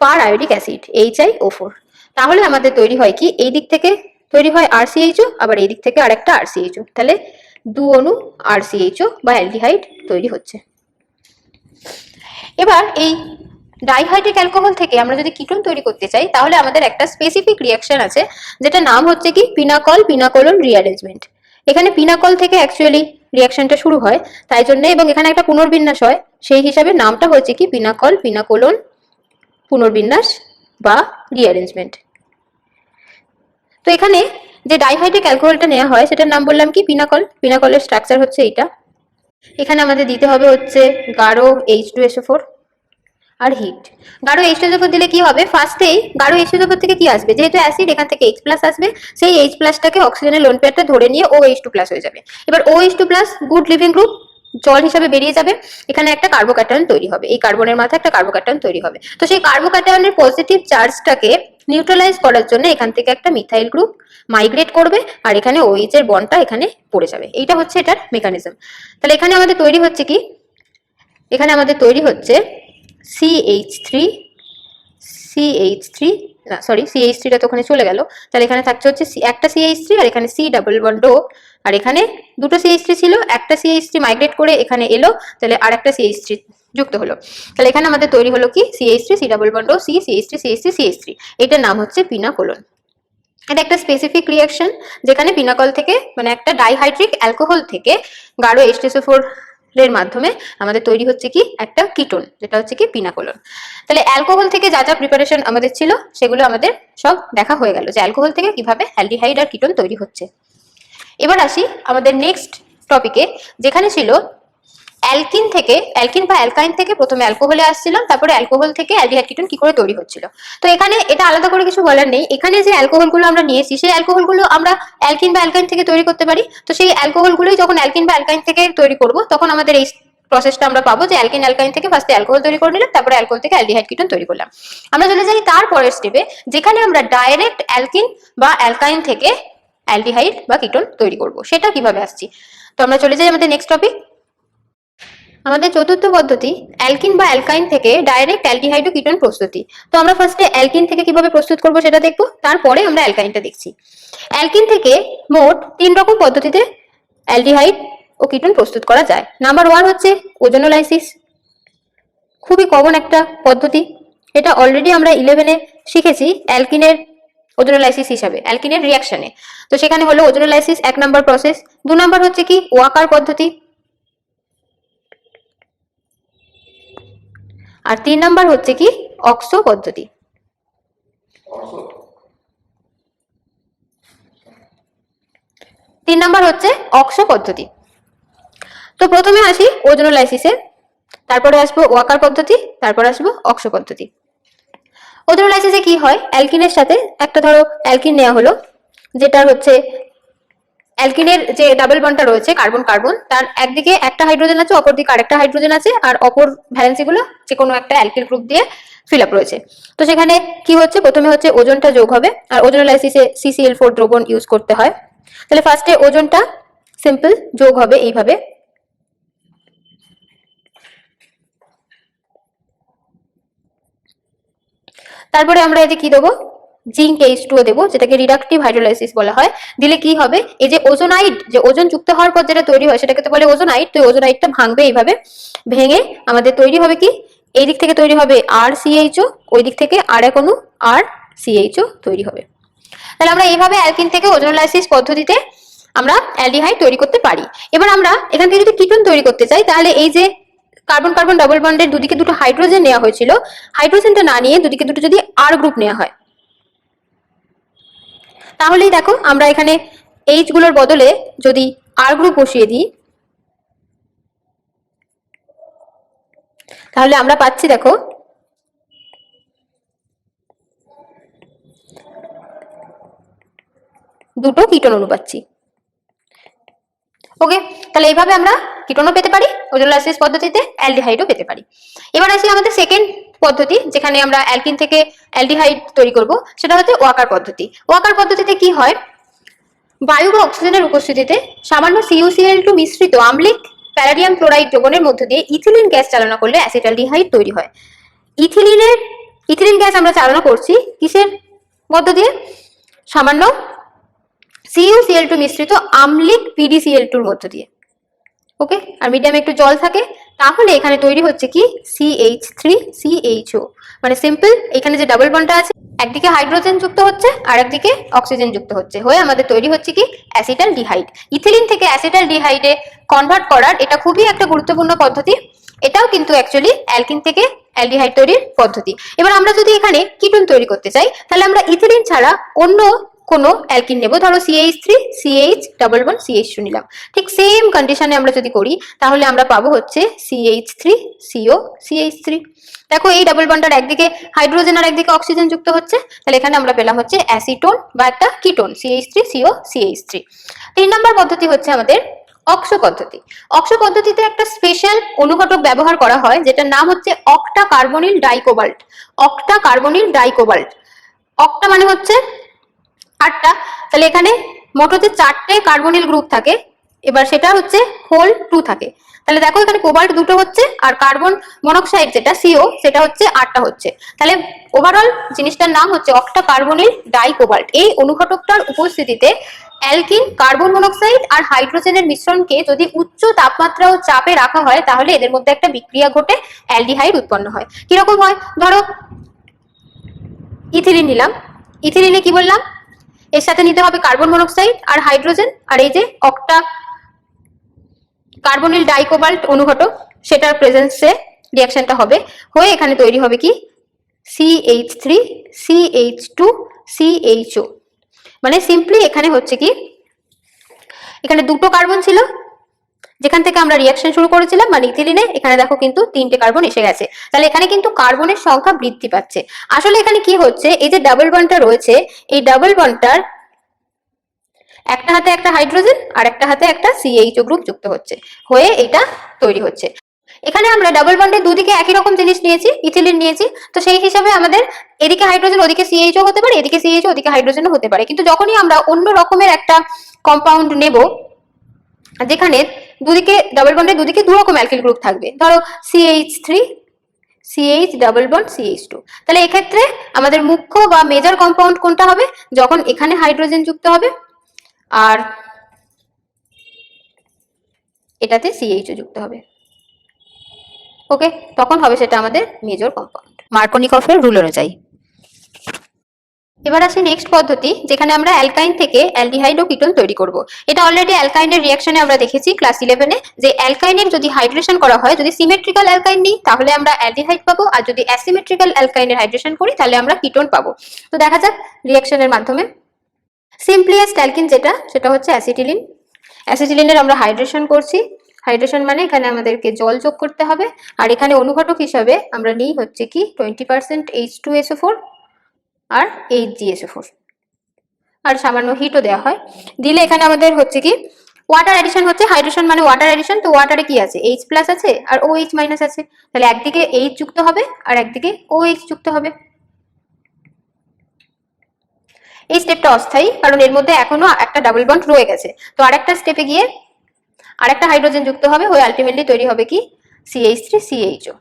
B: পার আয়োডিক অ্যাসিড HiO4। তাহলে আমাদের তৈরি হয় কি, এই দিক থেকে তৈরি হয় RCHO, আবার এই দিক থেকে আরেকটা RCHO, তাহলে 2 অণু RCHO বা অ্যালডিহাইড তৈরি হচ্ছে। এবার এই ডাইহাইড্রিক অ্যালকোহল থেকে আমরা যদি কিটোন তৈরি করতে চাই তাহলে আমাদের একটা স্পেসিফিক রিঅ্যাকশন আছে, যেটা নাম হচ্ছে কি পিনাকল পিনাকোলন রিঅ্যারেঞ্জমেন্ট। এখানে পিনাকল থেকে অ্যাকচুয়ালি রিঅ্যাকশনটা শুরু হয়, তাই জন্য, এবং এখানে একটা পুনর্বিন্যাস হয়, সেই হিসাবে নামটা হচ্ছে কি পিনাকল পিনাকোলন পুনর্বিন্যাস বা রিঅ্যারেঞ্জমেন্ট। তো এখানে যে ডাইহাইড্রিক অ্যালকোহলটা নেওয়া হয় সেটার নাম বললাম কি পিনাকল। পিনাকলের স্ট্রাকচার হচ্ছে এইটা। এখানে আমাদের দিতে হবে হচ্ছে গাঢ় H2SO4 আর হিট। গাঢ় H2SO4 দিলে কি হবে, ফার্স্টেই গাঢ় H2SO4 থেকে কি আসবে, যেহেতু অ্যাসিড এখান থেকে H+ আসবে, সেই H+টাকে অক্সিজেনের লোন পেয়ারটা ধরে নিয়ে OH2+ হয়ে যাবে। এবার OH2+ গুড লিভিং গ্রুপ জল হিসাবে বেরিয়ে যাবে, এখানে একটা কার্বোক্যাটায়ন তৈরি হবে, এই কার্বনের মাথায় একটা কার্বোক্যাটায়ন তৈরি হবে। তো সেই কার্বোক্যাটায়নের পজিটিভ চার্জটাকে নিউট্রালাইজ করার জন্য এখান থেকে একটা মিথাইল গ্রুপ মাইগ্রেট করবে, আর এখানে OH এর বন্ডটা এখানে পড়ে যাবে। এইটা হচ্ছে এটার মেকানিজম। তাহলে এখানে আমাদের তৈরি হচ্ছে কি, এখানে আমাদের তৈরি হচ্ছে CH3টা তো ওখানে চলে গেল, তাহলে এখানে থাকছে হচ্ছে একটা CH3 আর এখানে C ডাবল বন্ড O, আর এখানে দুটো CH3 ছিল, একটা CH3 মাইগ্রেট করে এখানে এলো, তাহলে আর একটা CH3 যুক্ত হলো, তাহলে এখানে আমাদের তৈরি হলো কি CH3 C double bond O C CH3 CH3 CH3, এটার নাম হচ্ছে পিনাকোলন। এটা একটা স্পেসিফিক রিঅ্যাকশন যেখানে পিনাকল থেকে, মানে একটা ডাইহাইড্রিক অ্যালকোহল থেকে গাঢ় H2SO4 এর মাধ্যমে আমাদের তৈরি হচ্ছে কি একটা কিটোন, যেটা হচ্ছে কি পিনাকোলন। তাহলে অ্যালকোহল থেকে যা যা প্রিপারেশন আমাদের ছিল সেগুলো আমাদের সব দেখা হয়ে গেল, যে অ্যালকোহল থেকে কিভাবে অ্যালডিহাইড আর কিটোন তৈরি হচ্ছে। এবার আসি আমাদের নেক্সট টপিকে, যেখানে ছিল অ্যালকিন থেকে, অ্যালকিন বা অ্যালকাইন থেকে প্রথমে অ্যালকোহলে আসছিলাম, তারপরে অ্যালকোহল থেকে অ্যালডিহাইড কিটোন কি করে তৈরি হচ্ছিল। তো এখানে এটা আলাদা করে কিছু বলার নেই, এখানে যে অ্যালকোহলগুলো আমরা নিয়েছি সেই অ্যালকোহলগুলো আমরা অ্যালকিন বা অ্যালকাইন থেকে তৈরি করতে পারি। তো সেই অ্যালকোহলগুলোই যখন অ্যালকিন বা অ্যালকাইন থেকে তৈরি করব তখন আমাদের এই প্রসেসটা আমরা পাবো যে অ্যালকিন অ্যালকাইন থেকে ফার্স্টে অ্যালকোহল তৈরি করে নিলাম, তারপরে অ্যালকোহল থেকে অ্যালডিহাইড কিটোন তৈরি করলাম। আমরা চলে যাই তারপরের স্টেপে, যেখানে আমরা ডাইরেক্ট অ্যালকিন বা অ্যালকাইন থেকে অ্যালডিহাইড বা কিটোন তৈরি করব। সেটা কিভাবে আসছি, তো আমরা চলে যাই আমাদের নেক্সট টপিক। আমাদের চতুর্থ পদ্ধতি অ্যালকিন বা অ্যালকাইন থেকে ডাইরেক্ট অ্যালডিহাইড ও কিটোন প্রস্তুতি। তো আমরা ফার্স্টে অ্যালকিন থেকে কিভাবে প্রস্তুত করব সেটা দেখবো, তারপরে আমরা অ্যালকাইনটা দেখছি। অ্যালকিন থেকে মোট 3 রকম পদ্ধতিতে অ্যালডিহাইড ও কিটোন প্রস্তুত করা যায়। নাম্বার 1 হচ্ছে ওজোনোলাইসিস, খুবই কমন একটা পদ্ধতি, এটা অলরেডি আমরা 11-এ শিখেছি অ্যালকিনের ওজোনোলাইসিস হিসাবে, অ্যালকিনের রিঅ্যাকশনে। তো সেখানে হলো ওজোনোলাইসিস 1 নাম্বার প্রসেস। 2 নাম্বার হচ্ছে কি ওয়াকার পদ্ধতি, আর 3 নাম্বার হচ্ছে কি অক্সো পদ্ধতি। 3 নাম্বার হচ্ছে অক্সো পদ্ধতি। তো প্রথমে আসি ওজোনোলাইসিসে, তারপরে আসবো ওয়াকার পদ্ধতি, তারপর আসবো অক্সো পদ্ধতি। ওজোনোলাইসিসে কি হয়, অ্যালকিনের সাথে একটা ধরো অ্যালকিন নেওয়া হলো, যেটা হচ্ছে অ্যালকিনের যে ডাবল বন্ডটা রয়েছে কার্বন কার্বন, তার একদিকে একটা হাইড্রোজেন আছে, অপর দিকে আরেকটা হাইড্রোজেন আছে, আর অপর ভ্যালেন্সিগুলো যে কোনো একটা অ্যালকিল গ্রুপ দিয়ে ফিল আপ রয়েছে। তো সেখানে কি হচ্ছে, প্রথমে হচ্ছে ওজনটা যোগ হবে, আর ওজোনোলাইসিসে CCl4 দ্রবণ ইউজ করতে হয়। তাহলে ফার্স্টে ওজনটা সিম্পল যোগ হবে এইভাবে, তারপরে আমরা এই যে কি দেবো, জিঙ্ক H2O দেবো, যেটাকে রিডাকটিভ হাইড্রোলাইসিস বলা হয়। দিলে কি হবে, এই যে ওজোনাইড, যে ওজন যুক্ত হওয়ার পর যেটা তৈরি হয় সেটাকে তো বলে ওজোনাইড। তো ওজোনাইডটা ভাঙবে এইভাবে, ভেঙে আমাদের তৈরি হবে কি, এই দিক থেকে তৈরি হবে RCHO, ওই দিক থেকে আর এক অণু RCHO তৈরি হবে। তাহলে আমরা এইভাবে অ্যালকিন থেকে ওজোনোলাইসিস পদ্ধতিতে আমরা অ্যালডিহাইড তৈরি করতে পারি। এবার আমরা এখান থেকে যদি কিটোন তৈরি করতে চাই, তাহলে এই যে কার্বন কার্বন ডাবল বন্ডের দুদিকে দুটো হাইড্রোজেন নেওয়া হয়েছিল, হাইড্রোজেনটা না নিয়ে দুদিকে দুটো যদি R গ্রুপ নেওয়া হয়, তাহলেই দেখো আমরা এখানে H গুলোর বদলে যদি R গ্রুপ বসিয়ে দিই, তাহলে আমরা পাচ্ছি দেখো দুটো কিটোন অণু পাচ্ছি। ওকে, তাহলে এইভাবে আমরা কিটোনও পেতে পারি, ওজোনোলাইসিস পদ্ধতিতে অ্যালডিহাইডও পেতে পারি। এবার আসি আমাদের সেকেন্ড পদ্ধতি, যেখানে আমরা অ্যালকিন থেকে অ্যালডিহাইড তৈরি করব, সেটা হচ্ছে ওয়াকার পদ্ধতি। ওয়াকার পদ্ধতিতে কি হয়, বায়ু বা অক্সিজেনের উপস্থিতিতে সামান্য CuCl2 মিশ্রিত আম্লিক প্যালাডিয়াম ক্লোরাইড দ্রবণের মধ্য দিয়ে ইথিলিন গ্যাস চালনা করলে অ্যাসিটালডিহাইড তৈরি হয়। ইথিলিন গ্যাস আমরা চালনা করছি কিসের মধ্য দিয়ে, সামান্য CuCl2 মিশ্রিত আম্লিক PdCl2 এর মধ্য দিয়ে। ওকে, আর মিডিয়ামে একটু জল থাকে, তাহলে এখানে তৈরি হচ্ছে কি CH3CHO, মানে সিম্পল এখানে যে ডাবল বন্ডটা আছে একদিকে হাইড্রোজেন যুক্ত হচ্ছে আর একদিকে অক্সিজেন যুক্ত হচ্ছে, হয়ে আমাদের তৈরি হচ্ছে কি অ্যাসিটালডিহাইড। ইথিলিন থেকে অ্যাসিটালডিহাইডে কনভার্ট করার এটা খুবই একটা গুরুত্বপূর্ণ পদ্ধতি। এটাও কিন্তু অ্যাকচুয়ালি অ্যালকিন থেকে অ্যালডিহাইড তৈরির পদ্ধতি। এবার আমরা যদি এখানে কিটোন তৈরি করতে চাই তাহলে আমরা ইথিলিন ছাড়া অন্য কোনো অ্যালকিন নেব, ধরো CH3 CH double bond CH2 নিলাম। ঠিক সেম কন্ডিশনে আমরা যদি করি তাহলে আমরা পাবো হচ্ছে CH3 CO CH3। দেখো এই ডাবল বন্ডার একদিকে হাইড্রোজেন আর একদিকে অক্সিজেন যুক্ত হচ্ছে, তাহলে এখানে আমরা পেলাম হচ্ছে অ্যাসিটোন বা একটা কিটোন CH3 CO CH3। 3 নম্বর পদ্ধতি হচ্ছে আমাদের অক্সো পদ্ধতি। অক্সো পদ্ধতিতে একটা স্পেশাল অনুঘটক ব্যবহার করা হয় যেটার নাম হচ্ছে octa carbonyl dicobalt. Octa carbonyl dicobalt, octa মানে হচ্ছে 8টা, তাহলে এখানে মোট হচ্ছে 4টে কার্বনিল গ্রুপ থাকে, এবার সেটা হচ্ছে হোল 2 থাকে। তাহলে দেখো এখানে কোবাল্ট 2টো হচ্ছে আর কার্বন মনোক্সাইড যেটা CO সেটা হচ্ছে 8টা হচ্ছে। তাহলে ওভারঅল জিনিসটার নাম হচ্ছে অক্টা কার্বনিল ডাইকোবাল্ট। এই অনুঘটকটার উপস্থিতিতে অ্যালকিন, কার্বন মনোক্সাইড আর হাইড্রোজেনের মিশ্রণকে যদি উচ্চ তাপমাত্রা ও চাপে রাখা হয় তাহলে এদের মধ্যে একটা বিক্রিয়া ঘটে অ্যালডিহাইড উৎপন্ন হয়। কিরকম হয়, ধরো ইথিলিন নিলাম, ইথিলিনে কি বললাম, এর সাথে নিতে হবে কার্বন মনোক্সাইড আর হাইড্রোজেন আর এই যে অক্টা কার্বনিল ডাইকোবাল্ট অনুঘটক সেটার প্রেজেন্সে রিঅ্যাকশনটা হবে, হয়ে এখানে তৈরি হবে কি CH3 CH2 CHO। মানে সিম্পলি এখানে হচ্ছে কি এখানে 2টো কার্বন ছিল যেখান থেকে আমরা রিঅ্যাকশন শুরু করেছিলাম, মানে ইথিলিনে এখানে দেখো কিন্তু 3টে কার্বন এসে গেছে, তাহলে এখানে কিন্তু কার্বনের সংখ্যা বৃদ্ধি পাচ্ছে। আসলে এখানে কি হচ্ছে, এই যে ডাবল বন্ডটা রয়েছে এই ডাবল বন্ডটার একটা হাতে একটা হাইড্রোজেন আর একটা হাতে একটা CHO গ্রুপ যুক্ত হচ্ছে, হয়ে এটা তৈরি হচ্ছে। এখানে আমরা ডাবল বন্ডের দুদিকে একই রকম জিনিস নিয়েছি, ইথিলিন নিয়েছি, তো সেই হিসাবে আমাদের এদিকে হাইড্রোজেন ওদিকে CHO হতে পারে, এদিকে CHO ওদিকে হাইড্রোজেনও হতে পারে। কিন্তু যখনই আমরা অন্য রকমের একটা কম্পাউন্ড নেব যেখানে দুদিকে ডাবল বন্ডের দুদিকে 2 রকম অ্যালকিল গ্রুপ থাকবে, ধরো CH3 CH double bond CH2, তাহলে এক্ষেত্রে আমাদের মুখ্য বা মেজর কম্পাউন্ড কোনটা হবে, যখন এখানে হাইড্রোজেন যুক্ত হবে আর এটাতে CHO যুক্ত হবে, ওকে, তখন হবে সেটা আমাদের মেজর কম্পাউন্ড মার্কনিকফের রুল অনুযায়ী। এবার আসি নেক্সট পদ্ধতি যেখানে আমরা অ্যালকাইন থেকে অ্যালডিহাইড ও কিটোন তৈরি করব। এটা অলরেডি অ্যালকাইনের রিঅ্যাকশনে আমরা দেখেছি ক্লাস 11-এ যে অ্যালকাইনের যদি হাইড্রেশন করা হয়, যদি সিমেট্রিক্যাল অ্যালকাইন নিই তাহলে আমরা অ্যালডিহাইড পাবো, আর যদি অ্যাসিমেট্রিক্যাল অ্যালকাইনের হাইড্রেশন করি তাহলে আমরা কিটোন পাবো। তো দেখা যাক রিঅ্যাকশনের মাধ্যমে। সিম্পলিয়েস্ট অ্যালকিন যেটা সেটা হচ্ছে অ্যাসিটিলিন। অ্যাসিটিলিনের আমরা হাইড্রেশন করছি, হাইড্রেশন মানে এখানে আমাদেরকে জল যোগ করতে হবে, আর এখানে অনুঘটক হিসাবে আমরা নিই হচ্ছে কি 20% H2SO4 আর HgSO4, আর সামান্য হিটও দেওয়া হয়। দিলে এখানে আমাদের হচ্ছে কি ওয়াটার অ্যাডিশন হচ্ছে, হাইড্রেশন মানে ওয়াটার অ্যাডিশন, তো ওয়াটারে কি আছে H+ আছে আর OH- আছে, তাহলে একদিকে H যুক্ত হবে আর একদিকে OH যুক্ত হবে। এই স্টেপটা অস্থায়ী কারণ এর মধ্যে এখনো একটা ডাবল বন্ড রয়ে গেছে, তো আরেকটা স্টেপে গিয়ে আরেকটা হাইড্রোজেন যুক্ত হবে, হয়ে আলটিমেটলি তৈরি হবে কি CH3 CHO।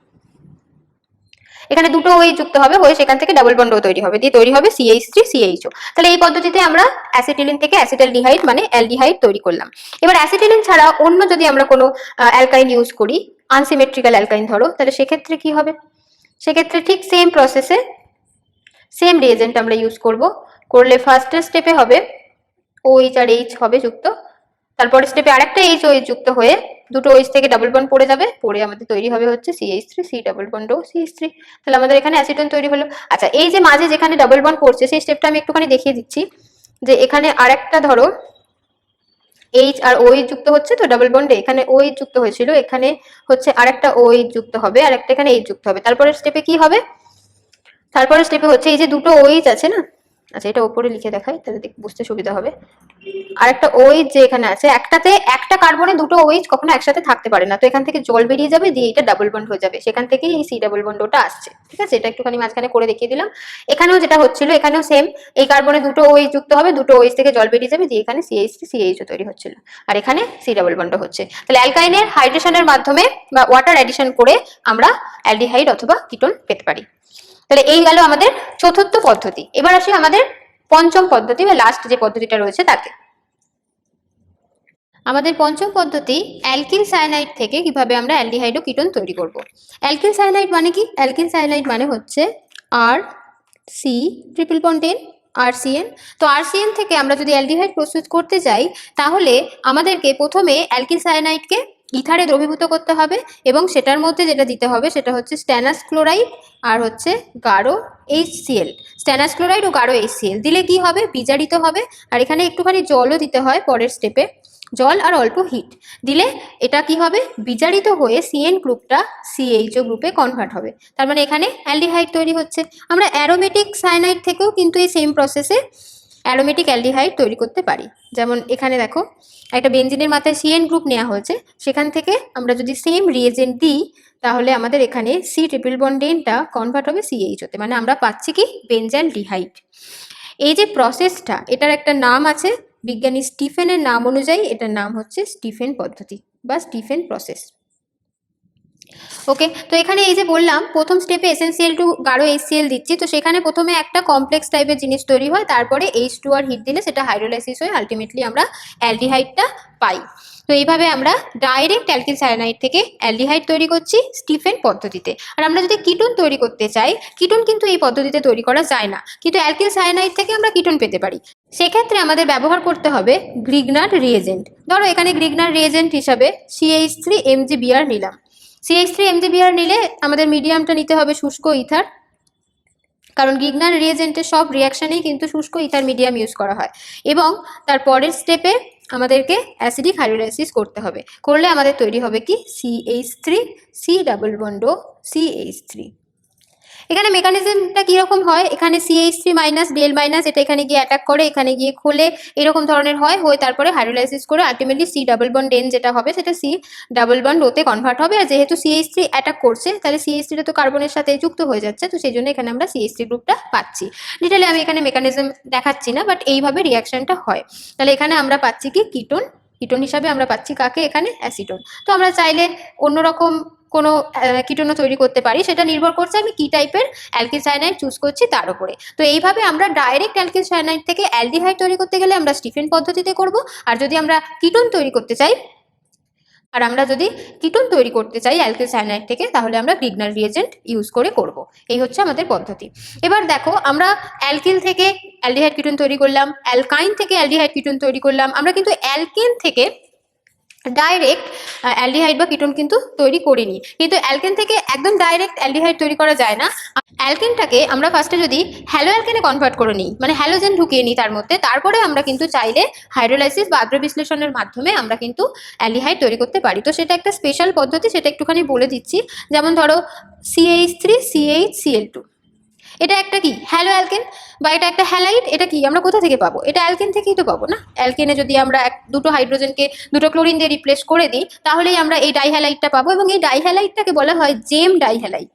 B: এখানে 2টো OH যুক্ত হবে, হয়ে সেখান থেকে ডাবল বন্ডও তৈরি হবে, দিয়ে তৈরি হবে CH3 CHO। তাহলে এই পদ্ধতিতে আমরা অ্যাসিটিলিন থেকে অ্যাসিটালডিহাইড মানে অ্যালডিহাইড তৈরি করলাম। এবার অ্যাসিটিলিন ছাড়া অন্য যদি আমরা কোনো অ্যালকাইন ইউজ করি, আনসিমেট্রিক্যাল অ্যালকাইন ধরো, তাহলে সেক্ষেত্রে কি হবে, সেক্ষেত্রে ঠিক সেম প্রসেসে সেম রিএজেন্ট আমরা ইউজ করলে ফার্স্টের স্টেপে হবে OH আর H হবে যুক্ত, তারপরে স্টেপে আরেকটা OH যুক্ত হয়ে 2টো OH থেকে ডাবল বন্ড পড়ে যাবে, পড়ে আমাদের তৈরি হবে হচ্ছে CH3 C ডাবল বন্ড ও CH3, তাহলে আমাদের এখানে অ্যাসিটোন তৈরি হলো। আচ্ছা, এই যে মাঝে যেখানে ডাবল বন্ড পড়ছে সেই স্টেপটা আমি একটুখানি দেখিয়ে দিচ্ছি, যে এখানে আরেকটা ধরো H আর OH যুক্ত হচ্ছে, তো ডাবল বন্ডে এখানে OH যুক্ত হয়েছিল, এখানে হচ্ছে আরেকটা OH যুক্ত হবে আর একটা এখানে H যুক্ত হবে। তারপরের স্টেপে কি হবে, তারপরের স্টেপে হচ্ছে এই যে 2টো OH আছে না, আচ্ছা এটা উপরে লিখে দেখাই তাহলে বুঝতে সুবিধা হবে। আর একটা OH যে এখানে আছে, একটাতে একটা কার্বনে 2টো OH কখনো একসাথে থাকতে পারে না, তো এখান থেকে জল বেরিয়ে যাবে, দিয়ে এটা ডাবল বন্ড হয়ে যাবে, সেখান থেকে এই C ডাবল বন্ড ওটা আসছে, ঠিক আছে, এটা একটুখানি মাঝখানে করে দেখিয়ে দিলাম। এখানেও যেটা হচ্ছিল, এখানেও সেম, এই কার্বনে 2টো OH যুক্ত হবে, 2টো OH থেকে জল বেরিয়ে যাবে, দিয়ে এখানে CH3 CHO তৈরি হচ্ছিল, আর এখানে C ডাবল বন্ড হচ্ছে। তাহলে অ্যালকাইনের হাইড্রেশনের মাধ্যমে বা ওয়াটার অ্যাডিশন করে আমরা অ্যালডিহাইড অথবা কিটোন পেতে পারি। তাহলে এই গেল আমাদের চতুর্থ পদ্ধতি। এবার আসি আমাদের পঞ্চম পদ্ধতি বা লাস্ট যে পদ্ধতিটা রয়েছে তাতে।
A: আমাদের পঞ্চম পদ্ধতি অ্যালকিল সায়ানাইড থেকে কিভাবে আমরা অ্যালডিহাইড ও কিটোন তৈরি করব। অ্যালকিল সায়ানাইড মানে কি? অ্যালকিল সায়ানাইড মানে হচ্ছে আর সি ট্রিপল বন্ড এন আরসিএন। তো আরসিএন থেকে আমরা যদি অ্যালডিহাইড প্রস্তুত করতে চাই তাহলে আমাদেরকে প্রথমে অ্যালকিল সায়ানাইডকে ইথারে দ্রবীভূত করতে হবে এবং সেটার মধ্যে যেটা দিতে হবে সেটা হচ্ছে স্ট্যানাস ক্লোরাইড আর হচ্ছে গাঢ় HCl। স্ট্যানাস ক্লোরাইড ও গাঢ় HCl দিলে কি হবে? বিজারিত হবে। আর এখানে একটুখানি জলও দিতে হয় পরের স্টেপে, জল আর অল্প হিট দিলে এটা কি হবে? বিজারিত হয়ে CN গ্রুপটা CHO গ্রুপে কনভার্ট হবে। তার মানে এখানে অ্যালডিহাইড তৈরি হচ্ছে। আমরা অ্যারোমেটিক সায়ানাইড থেকেও কিন্তু এই সেম প্রসেসে অ্যারোমেটিক অ্যালডিহাইড তৈরি করতে পারি। যেমন এখানে দেখো একটা বেঞ্জিনের মাথায় CN গ্রুপ নেওয়া হয়েছে, সেখান থেকে আমরা যদি সেম রিয়েজেন্ট দিই তাহলে আমাদের এখানে সি ট্রিপল বন্ড এনটা কনভার্ট হবে CHO তে, মানে আমরা পাচ্ছি কি? বেঞ্জালডিহাইড। এই যে প্রসেসটা, এটার একটা নাম আছে, বিজ্ঞানী স্টিফেনের নাম অনুযায়ী এটার নাম হচ্ছে স্টিফেন পদ্ধতি বা স্টিফেন প্রসেস। ওকে, তো এখানে এই যে বললাম প্রথম স্টেপে এসেনসিয়াল টু গাঢ় HCl দিচ্ছি, তো সেখানে প্রথমে একটা কমপ্লেক্স টাইপের জিনিস তৈরি হয়, তারপরে H2 আর হিট দিলে সেটা হাইড্রোলাইসিস হয়ে আলটিমেটলি আমরা অ্যালডিহাইডটা পাই। তো এইভাবে আমরা ডাইরেক্ট অ্যালকিল সায়ানাইড থেকে অ্যালডিহাইড তৈরি করছি স্টিফেন পদ্ধতিতে। আর আমরা যদি কিটোন তৈরি করতে চাই, কিটোন কিন্তু এই পদ্ধতিতে তৈরি করা যায় না, কিন্তু অ্যালকিল সায়ানাইড থেকে আমরা কিটোন পেতে পারি। সেক্ষেত্রে আমাদের ব্যবহার করতে হবে গ্রিগনার রিয়েজেন্ট। ধরো এখানে গ্রিগনার রিয়েজেন্ট হিসাবে CH3MgBr নিলাম। CH3MgBr নিলে আমাদের মিডিয়ামটা নিতে হবে শুষ্ক ইথার, কারণ গ্রিগনার রিয়েজেন্টের সব রিয়াকশানেই কিন্তু শুষ্ক ইথার মিডিয়াম ইউজ করা হয়। এবং তার পরের স্টেপে আমাদেরকে অ্যাসিডিক হাইড্রোলাইসিস করতে হবে, করলে আমাদের তৈরি হবে কি? CH3 C ডাবল বন্ড ও CH3। এখানে মেকানিজমটা কীরকম হয়? এখানে CH3 মাইনাস ডেল মাইনাস এটা এখানে গিয়ে অ্যাটাক করে, এখানে গিয়ে খোলে, এরকম ধরনের হয়, হয়ে তারপরে হাইড্রোলাইসিস করে ultimately C double bond N যেটা হবে সেটা C ডাবল বন্ড ওতে কনভার্ট হবে। আর যেহেতু CH3 অ্যাটাক করছে তাহলে CH3টা তো কার্বনের সাথে যুক্ত হয়ে যাচ্ছে, তো সেই জন্য এখানে আমরা CH3 গ্রুপটা পাচ্ছি। ডিটেলে আমি এখানে মেকানিজম দেখাচ্ছি না, বাট এইভাবে রিয়াকশনটা হয়। তাহলে এখানে আমরা পাচ্ছি কি? কিটোন। কিটোন হিসাবে আমরা পাচ্ছি কাকে? এখানে অ্যাসিটোন। তো আমরা চাইলে অন্যরকম কোনো কিটোনও তৈরি করতে পারি, সেটা নির্ভর করছে আমি কি টাইপের অ্যালকিল সায়ানাইড চুজ করছি তার উপরে। তো এইভাবে আমরা ডাইরেক্ট অ্যালকিল সায়ানাইড থেকে অ্যালডিহাইড তৈরি করতে গেলে আমরা স্টিফেন পদ্ধতিতে করব, আর যদি আমরা কিটোন তৈরি করতে চাই অ্যালকিল সায়ানাইড থেকে তাহলে আমরা গ্রিগনার রিয়েজেন্ট ইউজ করে করব। এই হচ্ছে আমাদের পদ্ধতি। এবার দেখো আমরা অ্যালকিল থেকে অ্যালডিহাইড কিটোন তৈরি করলাম, অ্যালকাইন থেকে অ্যালডিহাইড কিটোন তৈরি করলাম, আমরা কিন্তু অ্যালকেন থেকে ডাইরেক্ট অ্যালডিহাইড বা কিটোন কিন্তু তৈরি করিনি। কিন্তু অ্যালকেন থেকে একদম ডাইরেক্ট অ্যালডিহাইড তৈরি করা যায় না। অ্যালকেনটাকে আমরা ফার্স্টে যদি হ্যালো অ্যালকেনে কনভার্ট করে নিই, মানে হ্যালোজেন ঢুকিয়ে নিই তার মধ্যে, তারপরে আমরা কিন্তু চাইলে হাইড্রোলাইসিস বা আদ্র বিশ্লেষণের মাধ্যমে আমরা কিন্তু অ্যালডিহাইড তৈরি করতে পারি। তো সেটা একটা স্পেশাল পদ্ধতি, সেটা একটুখানি বলে দিচ্ছি। যেমন ধরো CH3 CHCl2, এটা একটা কি? হ্যালো অ্যালকেন, বা এটা একটা হ্যালাইড। এটা কি আমরা কোথা থেকে পাবো? এটা অ্যালকেন থেকেই তো পাবো না। অ্যালকেনে যদি আমরা দুটো হাইড্রোজেনকে দুটো ক্লোরিন দিয়ে রিপ্লেস করে দিই তাহলেই আমরা এই ডাইহ্যালাইডটা পাবো, এবং এই ডাইহ্যালাইডটাকে বলা হয় জেম ডাইহ্যালাইড।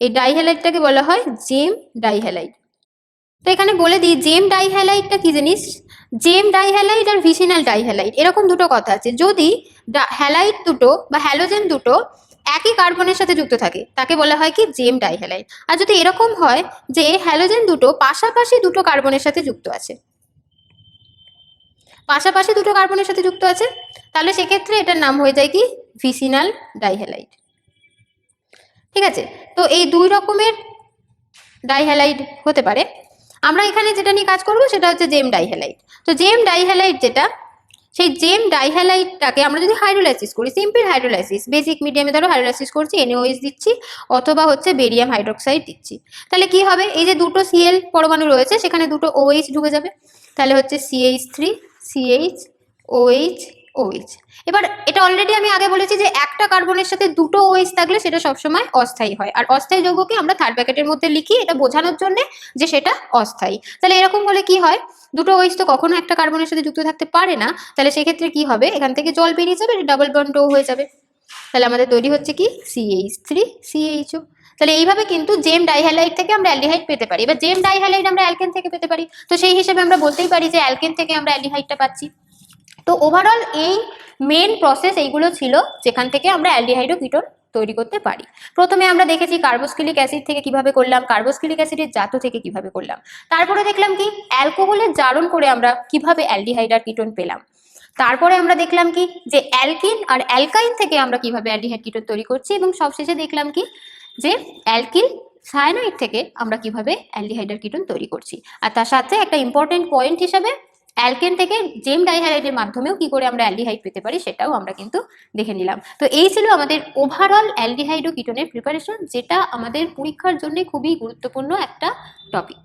A: এই ডাইহ্যালাইডটাকে বলা হয় জেম ডাইহ্যালাইড। তো এখানে বলে দিই জেম ডাইহ্যালাইডটা কি জিনিস। জেম ডাইহ্যালাইড আর ভিসিনাল ডাইহ্যালাইড এরকম দুটো কথা আছে। যদি হ্যালাইড দুটো বা হ্যালোজেন দুটো একই কার্বনের সাথে যুক্ত থাকে তাকে বলা হয় কি? জেম ডাইহ্যালাইড। আর যদি এরকম হয় যে হ্যালোজেন দুটো পাশাপাশি দুটো কার্বনের সাথে যুক্ত আছে, তাহলে সেক্ষেত্রে এটার নাম হয়ে যায় কি? Vicinal dihalide. ঠিক আছে, তো এই দুই রকমের ডাইহ্যালাইড হতে পারে। আমরা এখানে যেটা নিয়ে কাজ করবো সেটা হচ্ছে জেম ডাইহ্যালাইড। তো জেম ডাইহ্যালাইড যেটা, সেই জেম ডাইহ্যালাইডটাকে আমরা যদি হাইড্রোলাইসিস করি, সিম্পল হাইড্রোলাইসিস, বেসিক মিডিয়ামে ধরো হাইড্রোলাইসিস করছি, NaOH দিচ্ছি অথবা হচ্ছে বেরিয়াম হাইড্রোক্সাইড দিচ্ছি, তাহলে কি হবে? এই যে দুটো Cl পরমাণু রয়েছে সেখানে দুটো OH ঢুকে যাবে, তাহলে হচ্ছে CH3 CH OH। এবার এটা অলরেডি আমি আগে বলেছি যে একটা কার্বনের সাথে দুটো OH থাকলে সেটা সবসময় অস্থায়ী হয়, আর অস্থায়ী যৌগকে আমরা থার্ড ব্র্যাকেটের মধ্যে লিখি এটা বোঝানোর জন্য যে সেটা অস্থায়ী। তাহলে এরকম হলে কি হয়? দুটো OH তো কখনো একটা কার্বনের সাথে যুক্ত থাকতে পারে না, তাহলে সেক্ষেত্রে কি হবে? এখান থেকে জল বেরিয়ে যাবে, ডাবল বন্ড ও হয়ে যাবে, তাহলে আমাদের তৈরি হচ্ছে কি? CH3 CHO। তাহলে এইভাবে কিন্তু জেম ডাইহ্যালাইড থেকে আমরা অ্যালডিহাইড পেতে পারি। এবার জেম ডাইহ্যালাইড আমরা অ্যালকেন থেকে পেতে পারি, তো সেই হিসেবে আমরা বলতেই পারি যে অ্যালকেন থেকে আমরা অ্যালডিহাইডটা পাচ্ছি। তো ওভারঅল এই মেন প্রসেস এইগুলো ছিল যেখান থেকে আমরা অ্যালডিহাইড ও কিটোন তৈরি করতে পারি। প্রথমে আমরা দেখেছি কার্বক্সিলিক অ্যাসিড থেকে কিভাবে করলাম, কার্বক্সিলিক অ্যাসিডের জাত থেকে কিভাবে করলাম, তারপরে দেখলাম কি অ্যালকোহলের জারণ করে আমরা কিভাবে অ্যালডিহাইড আর কিটোন পেলাম।
B: তারপরে আমরা দেখলাম কি যে অ্যালকিন আর অ্যালকাইন থেকে আমরা কিভাবে অ্যালডিহাইড কিটোন তৈরি করছি, এবং সবশেষে দেখলাম কি যে অ্যালকিল সায়ানাইড থেকে আমরা কিভাবে অ্যালডিহাইডের কিটোন তৈরি করছি। আর তার সাথে একটা ইম্পর্টেন্ট পয়েন্ট হিসাবে অ্যালকেন থেকে জেম ডাইহ্যালাইডের মাধ্যমেও কি করে আমরা অ্যালডিহাইড পেতে পারি সেটাও আমরা কিন্তু দেখে নিলাম। তো এই ছিল আমাদের ওভারঅল অ্যালডিহাইড ও কিটোনের প্রিপারেশন, যেটা আমাদের পরীক্ষার জন্য খুবই গুরুত্বপূর্ণ একটা টপিক।